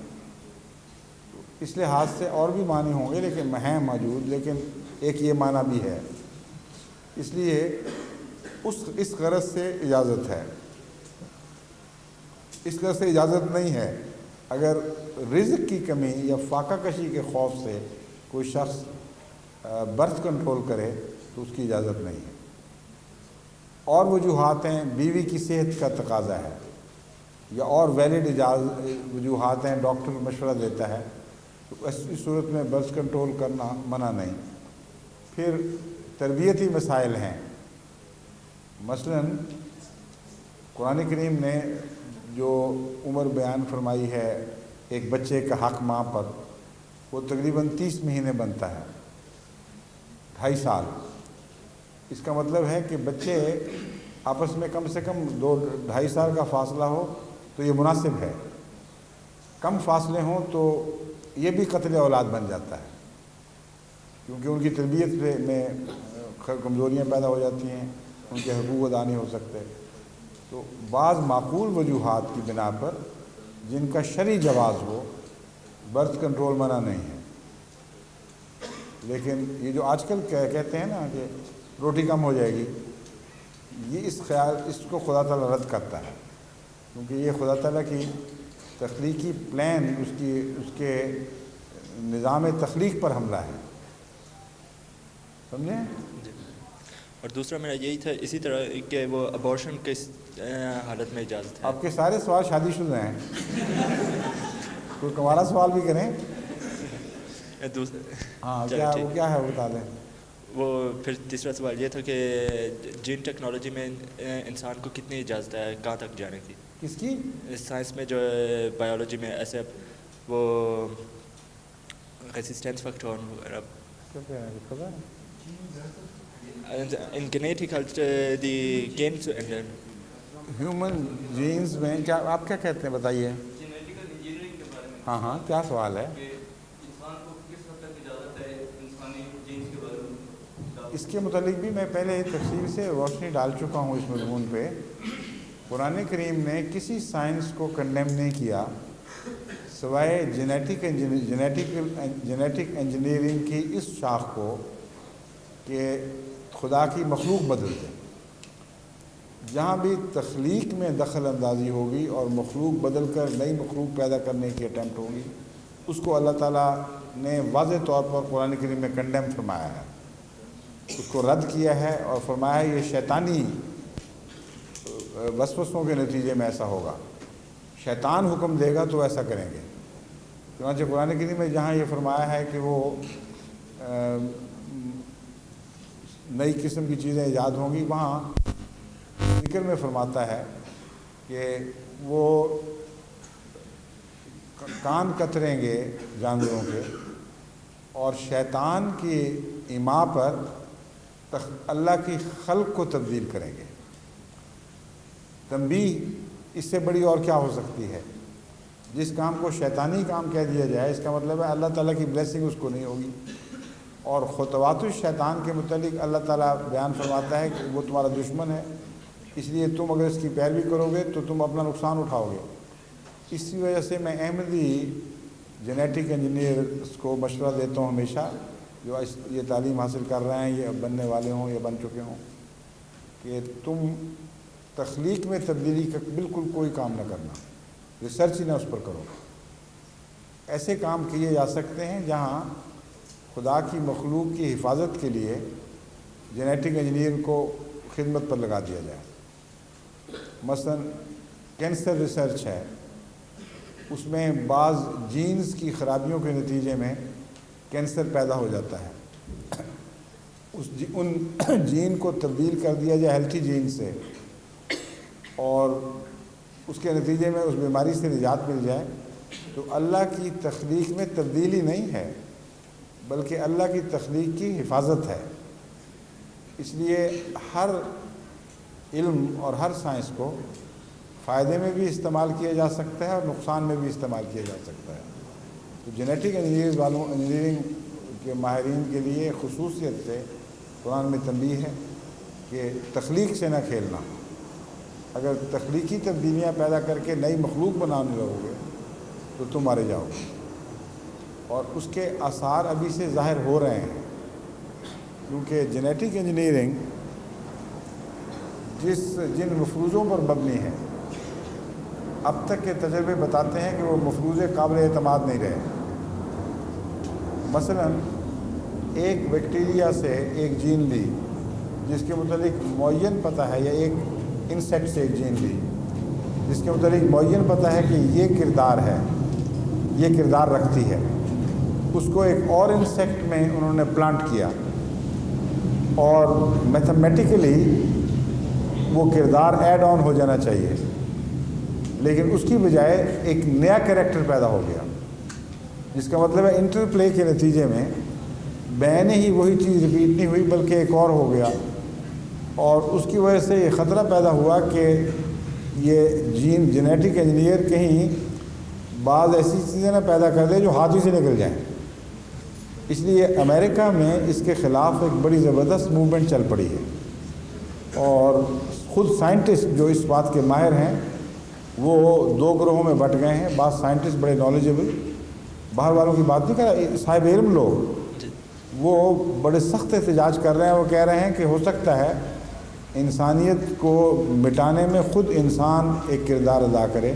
اس لحاظ سے اور بھی معنی ہوں گے لیکن ہیں موجود، لیکن ایک یہ معنی بھی ہے، اس لیے اس غرض سے اجازت ہے۔ اس طرح سے اجازت نہیں ہے اگر رزق کی کمی یا فاقہ کشی کے خوف سے کوئی شخص برتھ کنٹرول کرے تو اس کی اجازت نہیں ہے۔ اور وجوہات ہیں، بیوی کی صحت کا تقاضا ہے یا اور ویلڈ وجوہات ہیں، ڈاکٹر مشورہ دیتا ہے، تو اس صورت میں برتھ کنٹرول کرنا منع نہیں۔ پھر تربیتی مسائل ہیں، مثلا قرآن کریم نے جو عمر بیان فرمائی ہے ایک بچے کا حق ماں پر، وہ تقریباً 30 مہینے بنتا ہے، 2.5 سال۔ اس کا مطلب ہے کہ بچے آپس میں کم سے کم 2-2.5 سال کا فاصلہ ہو تو یہ مناسب ہے، کم فاصلے ہوں تو یہ بھی قتل اولاد بن جاتا ہے، کیونکہ ان کی تربیت میں کمزوریاں پیدا ہو جاتی ہیں، ان کے حقوق ادا نہیں ہو سکتے۔ تو بعض معقول وجوہات کی بنا پر جن کا شرعی جواز ہو، برتھ کنٹرول منع نہیں ہے۔ لیکن یہ جو آج کل کہتے ہیں نا کہ روٹی کم ہو جائے گی، یہ اس کو خدا تعالیٰ رد کرتا ہے، کیونکہ یہ خدا تعالیٰ کی تخلیقی پلان، اس کے نظام تخلیق پر حملہ ہے، سمجھے؟ اور دوسرا میرا یہی تھا اسی طرح کہ وہ ابارشن کس حالت میں اجازت ہے؟ آپ کے سارے سوال شادی شدہ ہیں، کوئی ہمارا سوال بھی کریں. ہاں چلو کیا ٹھیک. وہ کیا ہے وہ بتا دیں. وہ پھر تیسرا سوال یہ تھا کہ جین ٹیکنالوجی میں انسان کو کتنی اجازت ہے کہاں تک جانے کی؟ کس کی؟ سائنس میں جو بایولوجی میں ایسے وہ ریسسٹینس فیکٹر وغیرہ ان genetical the gains and human genes میں کیا آپ کیا کہتے ہیں بتائیے. جینیٹیکل انجینئرنگ کے بارے میں ہاں ہاں کیا سوال ہے؟ کہ انسان کو کس حد تک اجازت ہے انسانی جینز کے بارے میں. اس کے متعلق بھی میں پہلے تفصیل سے روشنی ڈال چکا ہوں اس مضمون پہ. قرآن کریم نے کسی سائنس کو کنڈیم نہیں کیا سوائے جینیٹک انجینئرنگ کی اس شاخ کو کہ خدا کی مخلوق بدل دے. جہاں بھی تخلیق میں دخل اندازی ہوگی اور مخلوق بدل کر نئی مخلوق پیدا کرنے کی اٹیمپٹ ہوگی اس کو اللہ تعالیٰ نے واضح طور پر قرآن کریم میں کنڈیم فرمایا ہے, اس کو رد کیا ہے اور فرمایا ہے یہ شیطانی وسوسوں کے نتیجے میں ایسا ہوگا. شیطان حکم دے گا تو ایسا کریں گے. چنانچہ قرآن کریم میں جہاں یہ فرمایا ہے کہ وہ نئی قسم کی چیزیں ایجاد ہوں گی, وہاں ذکر میں فرماتا ہے کہ وہ کان کتریں گے جانوروں کے اور شیطان کی ایما پر اللہ کی خلق کو تبدیل کریں گے. تنبیہ اس سے بڑی اور کیا ہو سکتی ہے؟ جس کام کو شیطانی کام کہہ دیا جائے اس کا مطلب ہے اللہ تعالیٰ کی بلیسنگ اس کو نہیں ہوگی. اور خطوات الشیطان کے متعلق اللہ تعالیٰ بیان فرماتا ہے کہ وہ تمہارا دشمن ہے, اس لیے تم اگر اس کی پیروی کرو گے تو تم اپنا نقصان اٹھاؤ گے. اسی وجہ سے میں احمدی جینیٹک انجینئرس کو مشورہ دیتا ہوں ہمیشہ, جو یہ تعلیم حاصل کر رہے ہیں, یہ بننے والے ہوں یا بن چکے ہوں, کہ تم تخلیق میں تبدیلی کا بالکل کوئی کام نہ کرنا, ریسرچ ہی نہ اس پر کرو. ایسے کام کیے جا سکتے ہیں جہاں خدا کی مخلوق کی حفاظت کے لیے جینیٹک انجینئر کو خدمت پر لگا دیا جائے. مثلا کینسر ریسرچ ہے, اس میں بعض جینز کی خرابیوں کے نتیجے میں کینسر پیدا ہو جاتا ہے. ان جین کو تبدیل کر دیا جائے ہیلتھی جین سے اور اس کے نتیجے میں اس بیماری سے نجات مل جائے, تو اللہ کی تخلیق میں تبدیلی نہیں ہے بلکہ اللہ کی تخلیق کی حفاظت ہے. اس لیے ہر علم اور ہر سائنس کو فائدے میں بھی استعمال کیا جا سکتا ہے اور نقصان میں بھی استعمال کیا جا سکتا ہے. تو جینیٹک انجینئرنگ کے ماہرین کے لیے خصوصیت سے قرآن میں تنبیہ ہے کہ تخلیق سے نہ کھیلنا. اگر تخلیقی تبدیلیاں پیدا کر کے نئی مخلوق بنانے لگو گے تو تم مارے جاؤ گے, اور اس کے آثار ابھی سے ظاہر ہو رہے ہیں. کیونکہ جینیٹک انجینئرنگ جن مفروضوں پر مبنی ہے, اب تک کے تجربے بتاتے ہیں کہ وہ مفروضے قابل اعتماد نہیں رہے. مثلا ایک بیکٹیریا سے ایک جین لی جس کے متعلق معین پتہ ہے, یا ایک انسیکٹ سے ایک جین لی جس کے متعلق معین پتہ ہے کہ یہ کردار ہے, یہ کردار رکھتی ہے, اس کو ایک اور انسیکٹ میں انہوں نے پلانٹ کیا اور میتھمیٹیکلی وہ کردار ایڈ آن ہو جانا چاہیے, لیکن اس کی بجائے ایک نیا کریکٹر پیدا ہو گیا, جس کا مطلب ہے انٹر پلے کے نتیجے میں بین ہی وہی چیز ریپیٹ نہیں ہوئی بلکہ ایک اور ہو گیا. اور اس کی وجہ سے یہ خطرہ پیدا ہوا کہ یہ جینیٹک انجینئر کہیں بعض ایسی چیزیں نہ پیدا کر دے جو ہاتھ ہی سے نکل جائیں. اس لیے امریکہ میں اس کے خلاف ایک بڑی زبردست موومنٹ چل پڑی ہے, اور خود سائنٹسٹ جو اس بات کے ماہر ہیں وہ دو گروہوں میں بٹ گئے ہیں. بعض سائنٹسٹ بڑے نالجبل, باہر والوں کی بات نہیں کر رہا, صاحب علم لوگ وہ بڑے سخت احتجاج کر رہے ہیں. وہ کہہ رہے ہیں کہ ہو سکتا ہے انسانیت کو مٹانے میں خود انسان ایک کردار ادا کرے,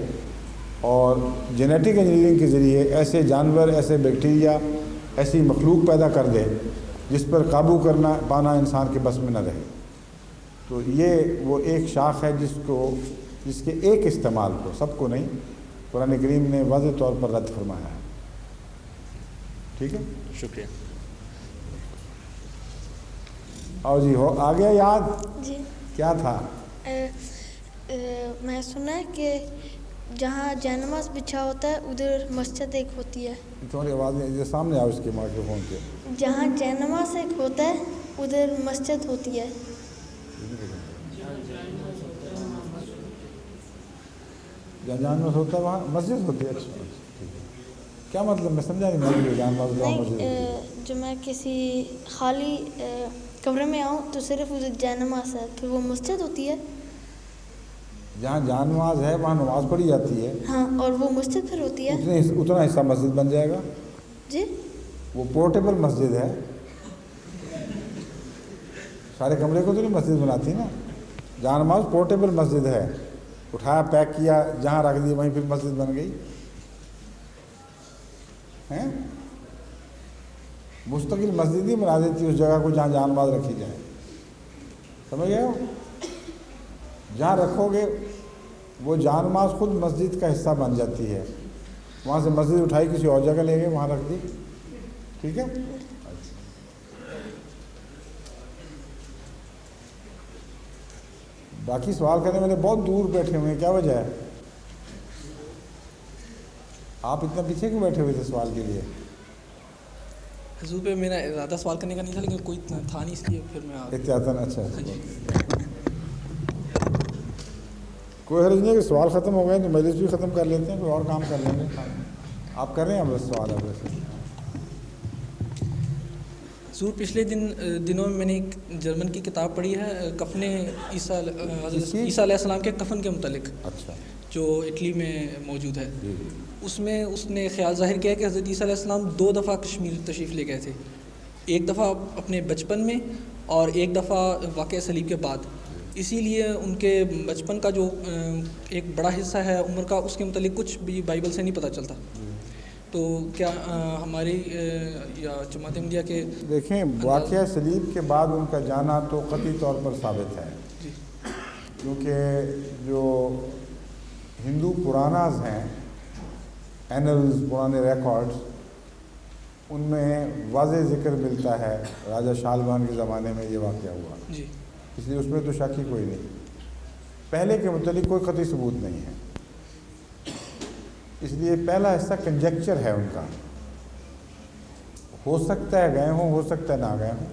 اور جینیٹک انجینئرنگ کے ذریعے ایسے جانور, ایسے بیکٹیریا, ایسی مخلوق پیدا کر دے جس پر قابو کرنا پانا انسان کے بس میں نہ رہے. تو یہ وہ ایک شاخ ہے جس کے ایک استعمال کو, سب کو نہیں, قرآن کریم نے واضح طور پر رد فرمایا ہے. ٹھیک ہے, شکریہ. اور جی ہو آ گیا یاد؟ جی کیا تھا؟ میں سنا ہے کہ جہاں جینماز بچھا ہوتا ہے ادھر مسجد ایک ہوتی ہے. تھوڑی آواز نہیں, سامنے آؤ اس کے مائکرو فون کے. جہاں جینماز ایک ہوتا ہے ادھر مسجد ہوتی ہے. جہاں جانماز ہوتا ہے وہاں مسجد ہوتی ہے. اچھا کیا مطلب, میں سمجھا نہیں. مسجد جانماز مسجد ہوتی ہے. نہیں, جو میں کسی خالی کمرے میں آؤں تو صرف ادھر جینماز ہے, پھر وہ مسجد ہوتی ہے. جہاں جانماز ہے وہاں نماز پڑھی جاتی ہے. ہاں, اور وہ مسجد پھر ہوتی ہے. اتنا حصہ مسجد بن جائے گا. جی وہ پورٹیبل مسجد ہے. سارے کمرے کو تو نہیں مسجد بناتی نا. جانماز پورٹیبل مسجد ہے, اٹھایا پیک کیا جہاں رکھ دی وہیں پھر مسجد بن گئی. ہیں مستقل مسجد نہیں بنا دیتی اس جگہ کو جہاں جانماز رکھی جائے. سمجھ گئے ہو؟ جہاں رکھو گے وہ جانماز خود مسجد کا حصہ بن جاتی ہے. وہاں سے مسجد اٹھائی کسی اور جگہ لے گئے وہاں رکھ دی. ٹھیک ہے. باقی سوال کرنے والے بہت دور بیٹھے ہوئے ہیں, کیا وجہ ہے؟ آپ اتنا پیچھے کیوں بیٹھے ہوئے تھے سوال کے لیے؟ حضور پہ میرا زیادہ سوال کرنے کا نہیں تھا, لیکن کوئی تھا نہیں, اس لیے پھر میں احتیاطاً. اچھا کوئی حرج نہیں ہے کہ سوال ختم ہو گئے تو مجلس بھی ختم کر لیتے ہیں, کوئی اور کام کر لیں گے. آپ کر رہے ہیں بس سوال آپ ویسے. حضور پچھلے دنوں میں نے ایک جرمن کی کتاب پڑھی ہے, کفن عیسیٰ علیہ السلام کے کفن کے متعلق. اچھا. جو اٹلی میں موجود ہے. اس میں اس نے خیال ظاہر کیا کہ حضرت عیسیٰ علیہ السلام 2 دفعہ کشمیر تشریف لے گئے تھے. ایک دفعہ اپنے بچپن میں اور ایک دفعہ واقعہ صلیب کے بعد. اسی لیے ان کے بچپن کا جو ایک بڑا حصہ ہے عمر کا, اس کے متعلق کچھ بھی بائبل سے نہیں پتہ چلتا. تو کیا ہماری یا جماعت احمدیہ کے دیکھیں واقعہ صلیب کے بعد ان کا جانا تو قطعی طور پر ثابت ہے. جی. کیونکہ جو ہندو پراناز ہیں, اینلز, پرانے ریکارڈز, ان میں واضح ذکر ملتا ہے راجہ شالبان کے زمانے میں یہ واقعہ ہوا. جی. اس لیے اس میں تو شک ہی کوئی نہیں. پہلے کے متعلق کوئی قطعی ثبوت نہیں ہے. اس لیے پہلا حصہ کنجیکچر ہے ان کا. ہو سکتا ہے گئے ہوں, ہو سکتا ہے نہ گئے ہوں.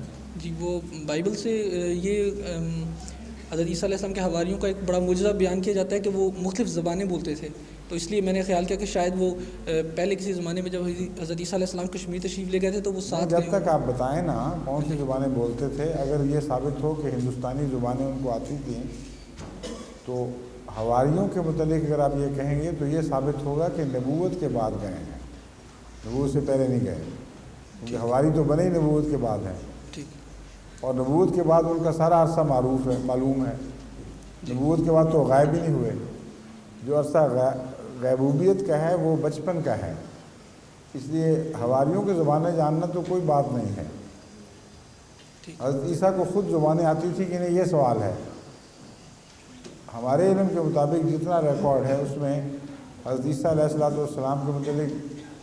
جی, وہ بائبل سے یہ حضرت عیسیٰ علیہ السلام کے حواریوں کا ایک بڑا معجزہ بیان کیا جاتا ہے کہ وہ مختلف زبانیں بولتے تھے. تو اس لیے میں نے خیال کیا کہ شاید وہ پہلے کسی زمانے میں جب حضرت عیسیٰ علیہ السلام کشمیر تشریف لے گئے تھے تو وہ ساتھ. جب تک آپ بتائیں نا کون سی زبانیں بولتے تھے, اگر یہ ثابت ہو کہ ہندوستانی زبانیں ان کو آتی تھیں تو حواریوں کے متعلق اگر آپ یہ کہیں گے تو یہ ثابت ہوگا کہ نبوت کے بعد گئے ہیں, نبوت سے پہلے نہیں گئے. کیونکہ حواری تو بنے ہی نبوت کے بعد ہیں, اور نبوت کے بعد ان کا سارا عرصہ معلوم ہے. نبوت کے بعد تو غائب ہی نہیں ہوئے. جو عرصہ غیبوبیت کا ہے وہ بچپن کا ہے. اس لیے حواریوں کی زبانیں جاننا تو کوئی بات نہیں ہے. حضرت عیسیٰ کو خود زبانیں آتی تھی کہ نہیں, یہ سوال ہے. ہمارے علم کے مطابق جتنا ریکارڈ ہے اس میں حضرت عیسیٰ علیہ السلام کے متعلق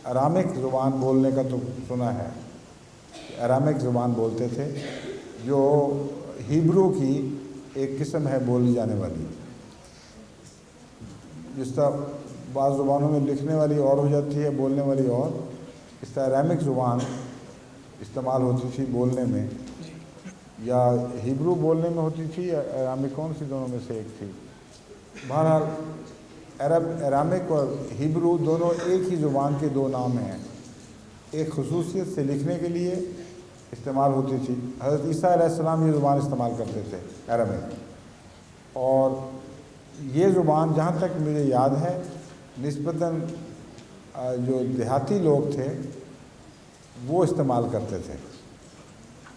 ارامک زبان بولنے کا تو سنا ہے. ارامک زبان بولتے تھے جو ہیبرو کی ایک قسم ہے بولی جانے والی. جس طرح بعض زبانوں میں لکھنے والی اور ہو جاتی ہے, بولنے والی اور. اس طرح ارامک زبان استعمال ہوتی تھی بولنے میں, یا ہیبرو بولنے میں ہوتی تھی, یا ارامک, کون سی دونوں میں سے ایک تھی. بہرحال ارامک اور ہیبرو دونوں ایک ہی زبان کے 2 نام ہیں. ایک خصوصیت سے لکھنے کے لیے استعمال ہوتی تھی. حضرت عیسیٰ علیہ السلام یہ زبان استعمال کرتے تھے, ارامک. اور یہ زبان جہاں تک مجھے یاد ہے نسبتاً جو دیہاتی لوگ تھے وہ استعمال کرتے تھے,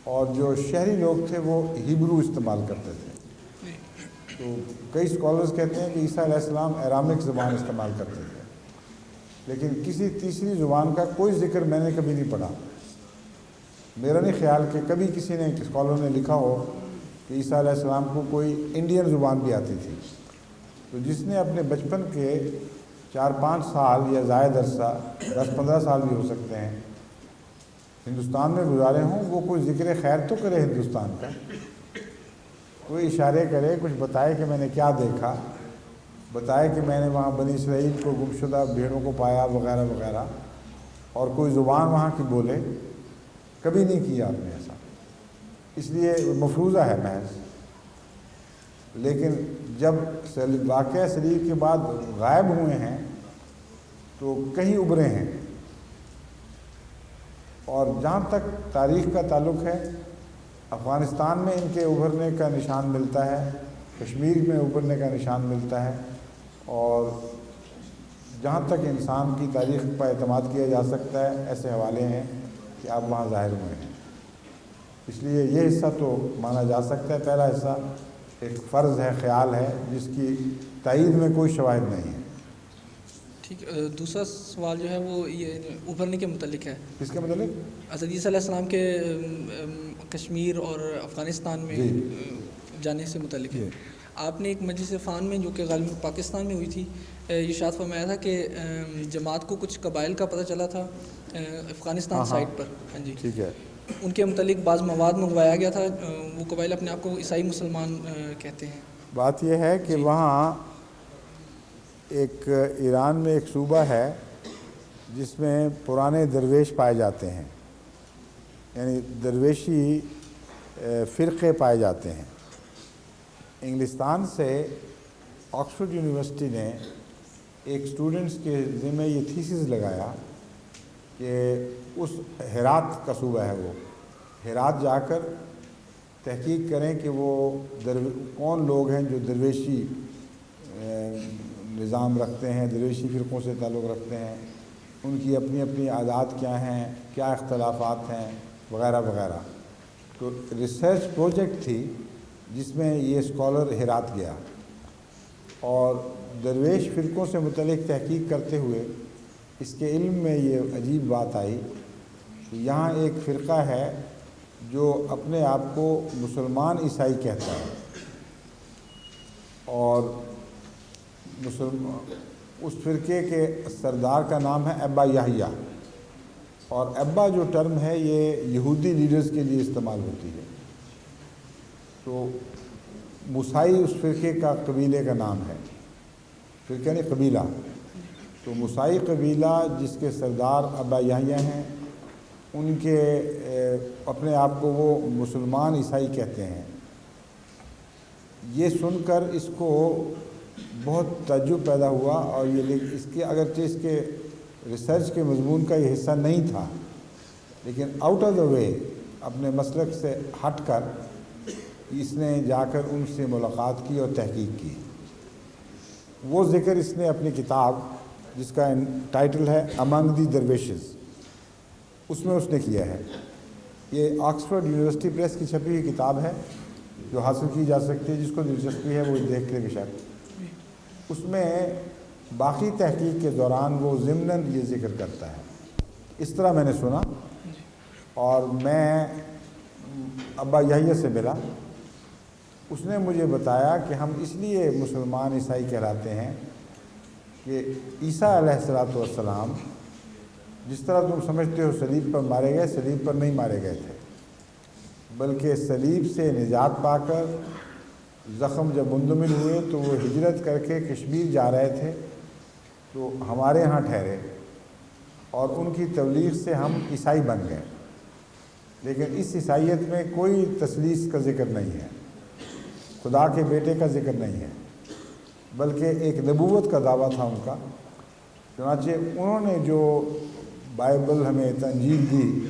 اور جو شہری لوگ تھے وہ ہیبرو استعمال کرتے تھے. تو کئی اسکالرز کہتے ہیں کہ عیسیٰ علیہ السلام ارامک زبان استعمال کرتے تھے, لیکن کسی تیسری زبان کا کوئی ذکر میں نے کبھی نہیں پڑھا. میرا نہیں خیال کہ کبھی کسی نے اسکالر نے لکھا ہو کہ عیسیٰ علیہ السلام کو کوئی انڈین زبان بھی آتی تھی. تو جس نے اپنے بچپن کے 4-5 سال یا زائد عرصہ 10-15 سال بھی ہو سکتے ہیں ہندوستان میں گزارے ہوں، وہ کوئی ذکر خیر تو کرے ہندوستان کا، کوئی اشارے کرے، کچھ بتائے کہ میں نے کیا دیکھا، بتائے کہ میں نے وہاں بنی اسرائیل کو گمشدہ بھیڑوں کو پایا وغیرہ وغیرہ، اور کوئی زبان وہاں کی بولے. کبھی نہیں کیا آپ نے ایسا، اس لیے مفروضہ ہے محض. لیکن جب واقعہ صلیب کے بعد غائب ہوئے ہیں تو کہیں ابھرے ہیں. اور جہاں تک تاریخ کا تعلق ہے، افغانستان میں ان کے ابھرنے کا نشان ملتا ہے، کشمیر میں ابھرنے کا نشان ملتا ہے، اور جہاں تک انسان کی تاریخ پر اعتماد کیا جا سکتا ہے ایسے حوالے ہیں کہ آپ وہاں ظاہر ہوئے ہیں. اس لیے یہ حصہ تو مانا جا سکتا ہے. پہلا حصہ ایک فرض ہے، خیال ہے، جس کی تائید میں کوئی شواہد نہیں ہے. ٹھیک. دوسرا سوال جو ہے وہ یہ ابھرنے کے متعلق ہے. کس کے متعلق؟ حضرت عیسیٰ علیہ السلام کے کشمیر اور افغانستان میں جانے سے متعلق ہے. آپ نے ایک مجلس فان میں جو کہ غالباً پاکستان میں ہوئی تھی یہ ارشاد فرمایا تھا کہ جماعت کو کچھ قبائل کا پتہ چلا تھا افغانستان سائٹ پر. ہاں جی، ٹھیک ہے. ان کے متعلق بعض مواد منگوایا گیا تھا. وہ قبائل اپنے آپ کو عیسائی مسلمان کہتے ہیں. بات یہ ہے کہ وہاں ایک ایران میں ایک صوبہ ہے جس میں پرانے درویش پائے جاتے ہیں، یعنی درویشی فرقے پائے جاتے ہیں. انگلستان سے آکسفورڈ یونیورسٹی نے ایک اسٹوڈنٹس کے ذمہ یہ تھیسس لگایا کہ اس ہرات کا صوبہ ہے، وہ ہرات جا کر تحقیق کریں کہ وہ کون لوگ ہیں جو درویشی نظام رکھتے ہیں، درویشی فرقوں سے تعلق رکھتے ہیں، ان کی اپنی اپنی عادات کیا ہیں، کیا اختلافات ہیں وغیرہ وغیرہ. تو ریسرچ پروجیکٹ تھی جس میں یہ اسکالر ہرات گیا اور درویش فرقوں سے متعلق تحقیق کرتے ہوئے اس کے علم میں یہ عجیب بات آئی کہ یہاں ایک فرقہ ہے جو اپنے آپ کو مسلمان عیسائی کہتا ہے، اور اس فرقے کے سردار کا نام ہے ابا یحییٰ. اور ابا جو ٹرم ہے یہ یہودی لیڈرز کے لیے استعمال ہوتی ہے. تو موسائی اس فرقے کا قبیلے کا نام ہے، فرقہ نہیں قبیلہ. تو موسائی قبیلہ جس کے سردار ابا یحییٰ ہیں، ان کے اپنے آپ کو وہ مسلمان عیسائی کہتے ہیں. یہ سن کر اس کو بہت تعجب پیدا ہوا، اور یہ اس کے اگرچہ اس کے ریسرچ کے مضمون کا یہ حصہ نہیں تھا، لیکن آؤٹ آف دا وے اپنے مسلک سے ہٹ کر اس نے جا کر ان سے ملاقات کی اور تحقیق کی. وہ ذکر اس نے اپنی کتاب جس کا ٹائٹل ہے امنگ دی درویشز، اس میں اس نے کیا ہے. یہ آکسفورڈ یونیورسٹی پریس کی چھپی ہوئی کتاب ہے جو حاصل کی جا سکتی ہے، جس کو دلچسپی ہے وہ دیکھ لے بے شک. اس میں باقی تحقیق کے دوران وہ ضمناً یہ ذکر کرتا ہے. اس طرح میں نے سنا، اور میں ابا یحییٰ سے ملا. اس نے مجھے بتایا کہ ہم اس لیے مسلمان عیسائی کہلاتے ہیں کہ عیسیٰ علیہ السلام جس طرح تم سمجھتے ہو صلیب پر مارے گئے، صلیب پر نہیں مارے گئے تھے، بلکہ صلیب سے نجات پا کر زخم جب مندمل ہوئے تو وہ ہجرت کر کے کشمیر جا رہے تھے تو ہمارے ہاں ٹھہرے، اور ان کی تبلیغ سے ہم عیسائی بن گئے. لیکن اس عیسائیت میں کوئی تثلیث کا ذکر نہیں ہے، خدا کے بیٹے کا ذکر نہیں ہے، بلکہ ایک نبوت کا دعویٰ تھا ان کا. چنانچہ انہوں نے جو بائبل ہمیں انجیل دی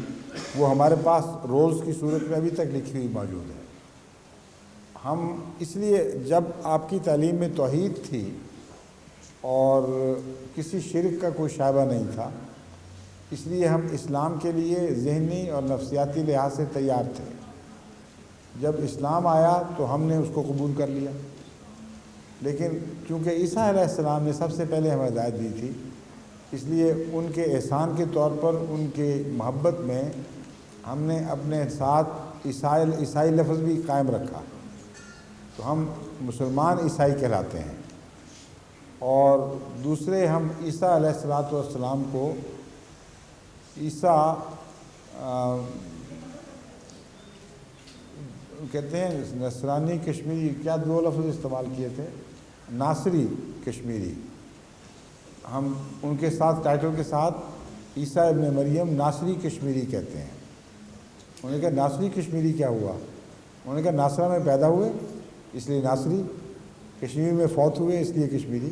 وہ ہمارے پاس رولز کی صورت میں ابھی تک لکھی ہوئی موجود ہے. ہم اس لیے جب آپ کی تعلیم میں توحید تھی اور کسی شرک کا کوئی شائبہ نہیں تھا، اس لیے ہم اسلام کے لیے ذہنی اور نفسیاتی لحاظ سے تیار تھے. جب اسلام آیا تو ہم نے اس کو قبول کر لیا. لیکن چونکہ عیسیٰ علیہ السلام نے سب سے پہلے ہمیں ہدایت دی تھی، اس لیے ان کے احسان کے طور پر ان کے محبت میں ہم نے اپنے ساتھ عیسائی لفظ بھی قائم رکھا. تو ہم مسلمان عیسائی کہلاتے ہیں. اور دوسرے ہم عیسیٰ علیہ الصلوۃ والسلام کو عیسیٰ کہتے ہیں نصرانی کشمیری، کیا دو لفظ استعمال کیے تھے، ناصری کشمیری، ہم ان کے ساتھ ٹائٹل کے ساتھ عیسیٰ ابن مریم ناصری کشمیری کہتے ہیں۔ انہوں نے کہا ناصری کشمیری کیا ہوا؟ انہوں نے کہا ناصرہ میں پیدا ہوئے اس لیے ناصری، کشمیر میں فوت ہوئے اس لیے کشمیری۔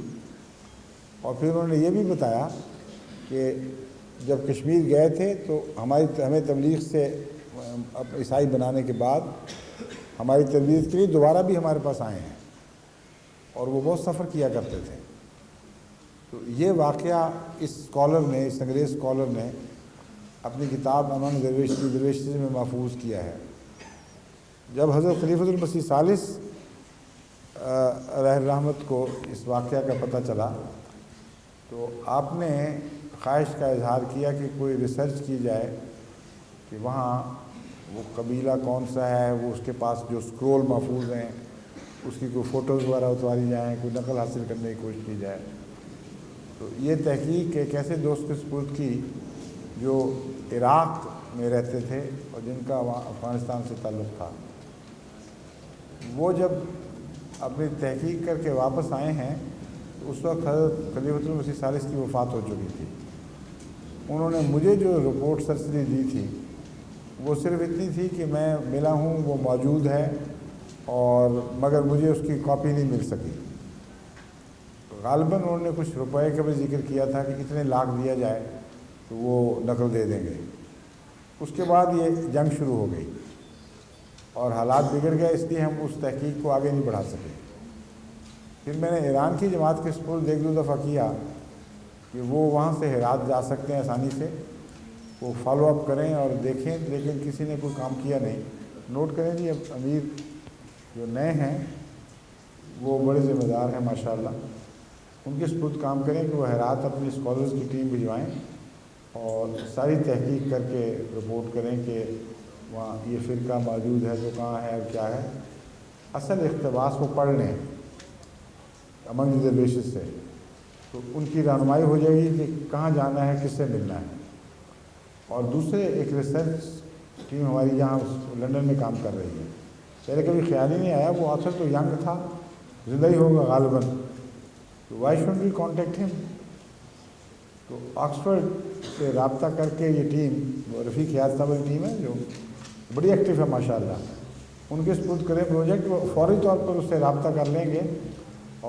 اور پھر انہوں نے یہ بھی بتایا کہ جب کشمیر گئے تھے تو ہمیں تبلیغ سے عیسائی بنانے کے بعد ہماری تربیت کے لیے دوبارہ بھی ہمارے پاس آئے ہیں، اور وہ بہت سفر کیا کرتے تھے۔ تو یہ واقعہ اس اسکالر نے، اس انگریز اسکالر نے اپنی کتاب امنگ درویشی میں محفوظ کیا ہے۔ جب حضرت خلیفۃ المسیح ثالث علیہ الرحمت کو اس واقعہ کا پتہ چلا تو آپ نے خواہش کا اظہار کیا کہ کوئی ریسرچ کی جائے کہ وہاں وہ قبیلہ کون سا ہے، وہ اس کے پاس جو اسکرول محفوظ ہیں اس کی کوئی فوٹوز وغیرہ اتواری جائیں، کوئی نقل حاصل کرنے کی کوشش کی جائے۔ تو یہ تحقیق ایک ایسے دوست کے سپرد کی جو عراق میں رہتے تھے اور جن کا وہاں افغانستان سے تعلق تھا۔ وہ جب اپنی تحقیق کر کے واپس آئے ہیں تو اس وقت حضرت خلیفۃ المسیح ثالث کی وفات ہو چکی تھی۔ انہوں نے مجھے جو رپورٹ سرسری دی تھی وہ صرف اتنی تھی کہ میں ملا ہوں، وہ موجود ہے، اور مگر مجھے اس کی کاپی نہیں مل سکی۔ غالباً انہوں نے کچھ روپے کا بھی ذکر کیا تھا کہ اتنے لاکھ دیا جائے تو وہ نقل دے دیں گے۔ اس کے بعد یہ جنگ شروع ہو گئی اور حالات بگڑ گئے، اس لیے ہم اس تحقیق کو آگے نہیں بڑھا سکے۔ پھر میں نے ایران کی جماعت کے سپرد ایک دو دفعہ کیا کہ وہ وہاں سے ہرات جا سکتے ہیں آسانی سے، وہ فالو اپ کریں اور دیکھیں، لیکن کسی نے کوئی کام کیا نہیں۔ نوٹ کریں جی، اب امیر جو نئے ہیں وہ بڑے ذمہ دار ہیں ماشاءاللہ، ان کے سپرد کام کریں کہ وہ ہرات اپنی اسکالرز کی ٹیم بھجوائیں اور ساری تحقیق کر کے رپورٹ کریں کہ وہاں یہ فرقہ موجود ہے تو کہاں ہے اور کیا ہے۔ اصل اقتباس وہ پڑھ لیں امنگ درویشز سے، تو ان کی رہنمائی ہو جائے گی کہ کہاں جانا ہے، کس سے ملنا ہے۔ اور دوسرے ایک ریسرچ ٹیم ہماری یہاں لنڈن میں کام کر رہی ہے، پہلے کبھی خیال ہی نہیں آیا، وہ آتھر تو ینگ تھا، زندہ ہی ہوگا غالباً، تو وائی شوڈ وی کانٹیکٹ ہم۔ تو آکسفورڈ سے رابطہ کر کے یہ ٹیم، رفیق حیات صاحب کی ٹیم ہے جو بڑی ایکٹیو ہے ماشاءاللہ، ان کے سپرد کریں پروجیکٹ، وہ فوری طور پر اس سے رابطہ کر لیں گے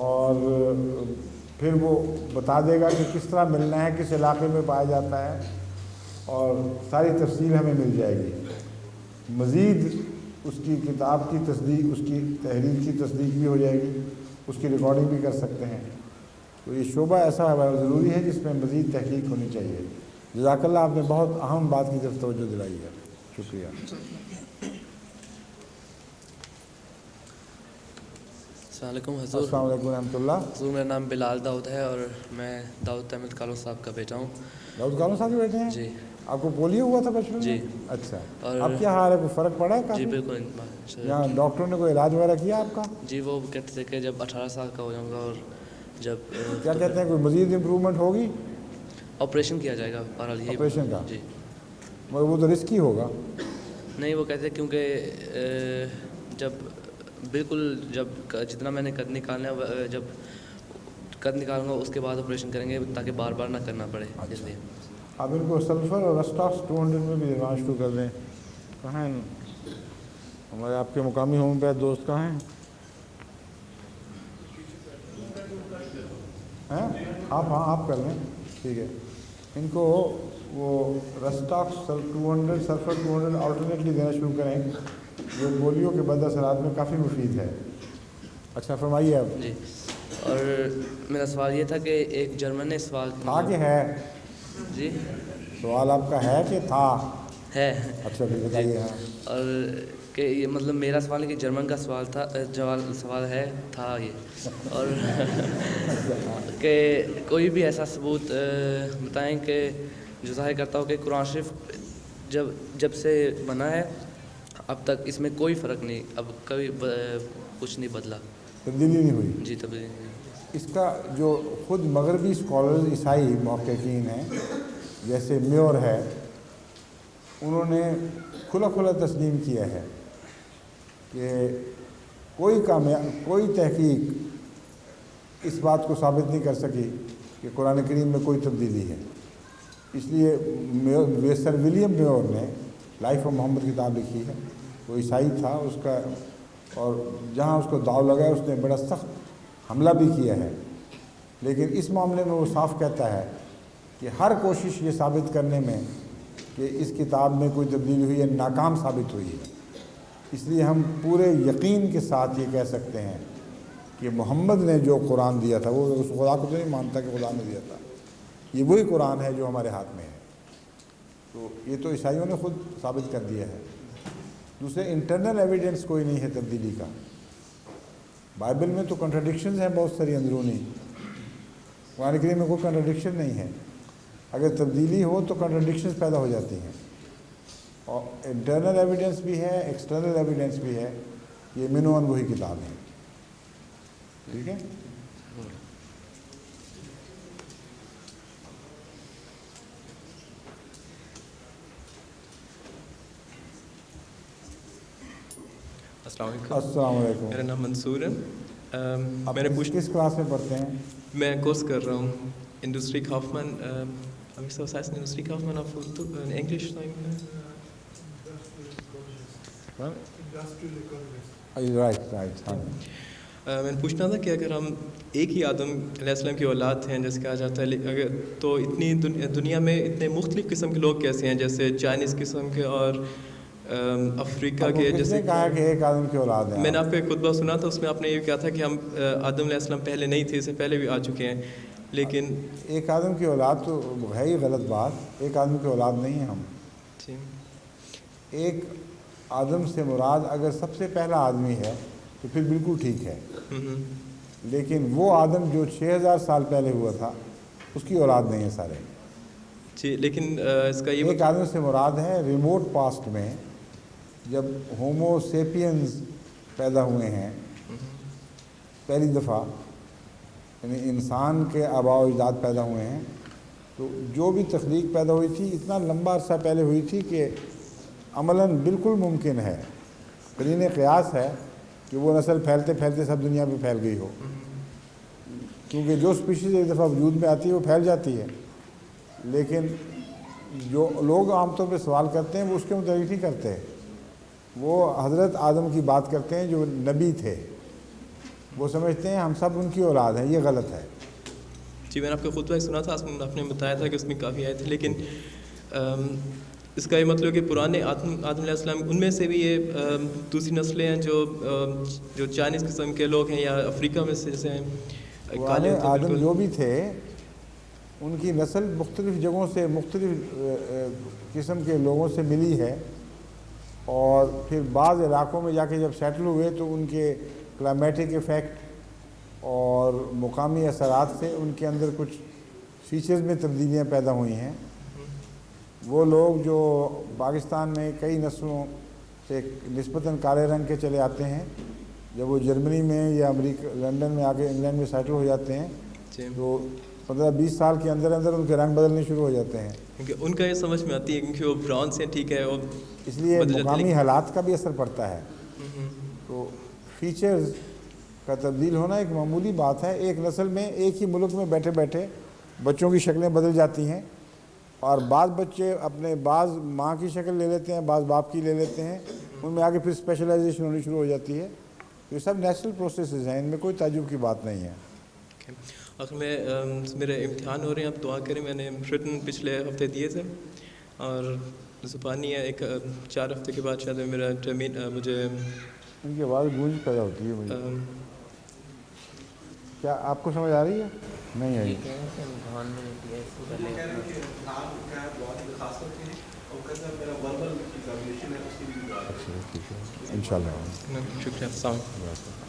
اور پھر وہ بتا دے گا کہ کس طرح ملنا ہے، کس علاقے میں پایا جاتا ہے، اور ساری تفصیل ہمیں مل جائے گی۔ مزید اس کی کتاب کی تصدیق، اس کی تحریر کی تصدیق بھی ہو جائے گی، اس کی ریکارڈنگ بھی کر سکتے ہیں۔ تو یہ شعبہ ایسا ضروری ہے جس میں مزید تحقیق ہونی چاہیے۔ جزاک اللہ، آپ نے بہت اہم بات کی طرف توجہ دلائی ہے، شکریہ۔ السلام علیکم حضور۔ السلام علیکم ورحمۃ اللہ۔ حضور میرا نام بلال داؤد ہے اور میں داؤد احمد کالوں صاحب کا بیٹا ہوں۔ داؤد کالوں صاحب کے بیٹے ہیں؟ جی۔ آپ کو پولیو ہوا تھا بچپن میں؟ جی۔ اچھا، اور اب کیا حال ہے، کوئی فرق پڑا ہے کافی؟ جی بالکل۔ یہاں ڈاکٹروں نے کوئی علاج وغیرہ کیا آپ کا؟ جی، وہ کہتے تھے کہ جب 18 سال کا ہو جاؤں گا اور جب کیا کہتے ہیں، کوئی مزید امپرومنٹ ہوگی؟ آپریشن کیا جائے گا، بہرحال یہی آپریشن کا؟ جی، مگر وہ تو رسکی ہوگا۔ نہیں، وہ کہتے ہیں کیونکہ جب بالکل جب جتنا میں نے قد نکالنا ہے، جب قد نکالوں گا اس کے بعد آپریشن کریں گے تاکہ بار بار نہ کرنا پڑے، اس لیے۔ آپ ان کو سلفر اور رسٹاکس 200 میں بھی دلوانا شروع کر دیں۔ کہاں ہیں ہمارے آپ کے مقامی ہومیوپیتھ دوست، کہاں ہیں؟ آپ کر لیں، ٹھیک ہے۔ ان کو وہ رسٹاکس 200 سلفر 200 آلٹرنیٹلی دینا شروع کریں، جو پولیو کے بد اثرات میں کافی مفید ہے۔ اچھا، فرمائیے آپ۔ جی، اور میرا سوال یہ تھا کہ ایک جرمن نے سوال تھا کہ ہے؟ جی، سوال آپ کا ہے کہ تھا؟ ہے۔ اچھا، پھر بتائیے۔ ہاں، اور کہ یہ مطلب میرا سوال ہے کہ جرمن کا سوال تھا، سوال ہے تھا یہ، اور کہ کوئی بھی ایسا ثبوت بتائیں کہ جو ظاہر کرتا ہو کہ قرآن شریف جب سے بنا ہے اب تک اس میں کوئی فرق نہیں، اب کبھی کچھ نہیں بدلا، تبدیلی نہیں ہوئی؟ جی، تبدیلی نہیں۔ اس کا جو خود مغربی اسکالرز عیسائی محققین ہیں جیسے میور ہے، انہوں نے کھلا کھلا تسلیم کیا ہے کہ کوئی تحقیق اس بات کو ثابت نہیں کر سکی کہ قرآن کریم میں کوئی تبدیلی ہے. اس لیے سر ولیم میور نے لائف آف محمد کتاب لکھی ہے. وہ عیسائی تھا اس کا، اور جہاں اس کو داؤ لگا اس نے بڑا سخت حملہ بھی کیا ہے، لیکن اس معاملے میں وہ صاف کہتا ہے کہ ہر کوشش یہ ثابت کرنے میں کہ اس کتاب میں کوئی تبدیلی ہوئی ہے ناکام ثابت ہوئی ہے. اس لیے ہم پورے یقین کے ساتھ یہ کہہ سکتے ہیں کہ محمد نے جو قرآن دیا تھا، وہ اس خدا کو تو نہیں مانتا کہ خدا نے دیا تھا، یہ وہی قرآن ہے جو ہمارے ہاتھ میں ہے. تو یہ تو عیسائیوں نے خود ثابت کر دیا ہے. دوسرے انٹرنل ایویڈنس کوئی نہیں ہے تبدیلی کا. بائبل میں تو کنٹراڈکشنز ہیں بہت ساری اندرونی، قرآن کریم میں کوئی کنٹراڈکشن نہیں ہے. اگر تبدیلی ہو تو کنٹراڈکشنز پیدا ہو جاتی ہیں، اور انٹرنل ایویڈنس بھی ہے، ایکسٹرنل ایویڈنس بھی ہے. یہ منوان وہی کتاب ہے. ٹھیک ہے. السلام علیکم. میرا نام منصور ہے. میں نے کس کلاس میں پڑھتے ہیں؟ میں کورس کر رہا ہوں industry کافمن. Das heißt Industriekaufmann auf Englisch? Right. میں نے پوچھنا تھا کہ اگر ہم ایک ہی آدم علیہ السلام کی اولاد ہیں جیسے کہا جاتا ہے، اگر تو اتنی دنیا میں اتنے مختلف قسم کے لوگ کیسے ہیں، جیسے چائنیز قسم کے اور افریقہ کے؟ جیسے کہا کہ ایک آدم کی اولاد ہے. میں نے آپ کا ایک خطبہ سنا تھا، اس میں آپ نے یہ کہا تھا کہ ہم آدم علیہ السلام پہلے نہیں تھے، اس سے پہلے بھی آ چکے ہیں. لیکن ایک آدم کی اولاد تو ہے ہی غلط بات. ایک آدم کی اولاد نہیں ہیں ہم. ایک آدم سے مراد اگر سب سے پہلا آدمی ہے تو پھر بالکل ٹھیک ہے، لیکن وہ آدم جو 6000 سال پہلے ہوا تھا اس کی اولاد نہیں ہے سارے. جی، لیکن اس کا یہ ایک آدم سے مراد ہے ریموٹ پاسٹ میں جب ہومو سیپینز پیدا ہوئے ہیں پہلی دفعہ، یعنی انسان کے آباء و اجداد پیدا ہوئے ہیں، تو جو بھی تخلیق پیدا ہوئی تھی اتنا لمبا عرصہ پہلے ہوئی تھی کہ عملاً بالکل ممکن ہے، قرین قیاس ہے کہ وہ نسل پھیلتے پھیلتے سب دنیا پہ پھیل گئی ہو، کیونکہ جو اسپیشیز ایک دفعہ وجود میں آتی ہے وہ پھیل جاتی ہے. لیکن جو لوگ عام طور پہ سوال کرتے ہیں وہ اس کے متعلق نہیں کرتے، وہ حضرت آدم کی بات کرتے ہیں جو نبی تھے. وہ سمجھتے ہیں ہم سب ان کی اولاد ہیں. یہ غلط ہے. جی، میں نے آپ کا خطبہ سنا تھا، آپ نے بتایا تھا کہ اس میں کافی آئے تھے، لیکن اس کا یہ مطلب کہ پرانے آدم علیہ السلام ان میں سے بھی یہ دوسری نسلیں ہیں جو چائنیز قسم کے لوگ ہیں یا افریقہ میں سے جیسے ہیں کالے آدم جو بھی تھے ان کی نسل مختلف جگہوں سے مختلف قسم کے لوگوں سے ملی ہے، اور پھر بعض علاقوں میں جا کے جب سیٹل ہوئے تو ان کے کلائمیٹک ایفیکٹ اور مقامی اثرات سے ان کے اندر کچھ فیچرز میں تبدیلیاں پیدا ہوئی ہیں. وہ لوگ جو پاکستان میں کئی نسلوں سے نسبتاً کالے رنگ کے چلے آتے ہیں، جب وہ جرمنی میں یا امریکہ لنڈن میں آ کے انگلینڈ میں سیٹل ہو جاتے ہیں تو 15-20 سال کے اندر اندر ان کے رنگ بدلنے شروع ہو جاتے ہیں. کیونکہ ان کا یہ سمجھ میں آتی ہے کیونکہ وہ براؤن سے ٹھیک ہے، وہ اس لیے مقامی حالات کا بھی اثر پڑتا ہے. تو فیچرز کا تبدیل ہونا ایک معمولی بات ہے. ایک نسل میں ایک ہی ملک میں بیٹھے بیٹھے بچوں کی شکلیں بدل جاتی ہیں، اور بعض بچے اپنے بعض ماں کی شکل لے لیتے ہیں، بعض باپ کی لے لیتے ہیں، ان میں آگے پھر اسپیشلائزیشن ہونی شروع ہو جاتی ہے. یہ سب نیچرل پروسیسز ہیں، ان میں کوئی تعجب کی بات نہیں ہے. آخر میں میرے امتحان ہو رہے ہیں، آپ دعا کریں. میں نے ریٹن پچھلے ہفتے دیے تھے اور زبانی ہے، ایک 4 ہفتے کے بعد شاید میرا ٹرمین مجھے ان کی آواز گونج پیدا ہوتی ہے مجھے. کیا آپ کو سمجھ آ رہی ہے؟ نہیں آئی. ان شاء اللہ. شکریہ. السلام علیکم.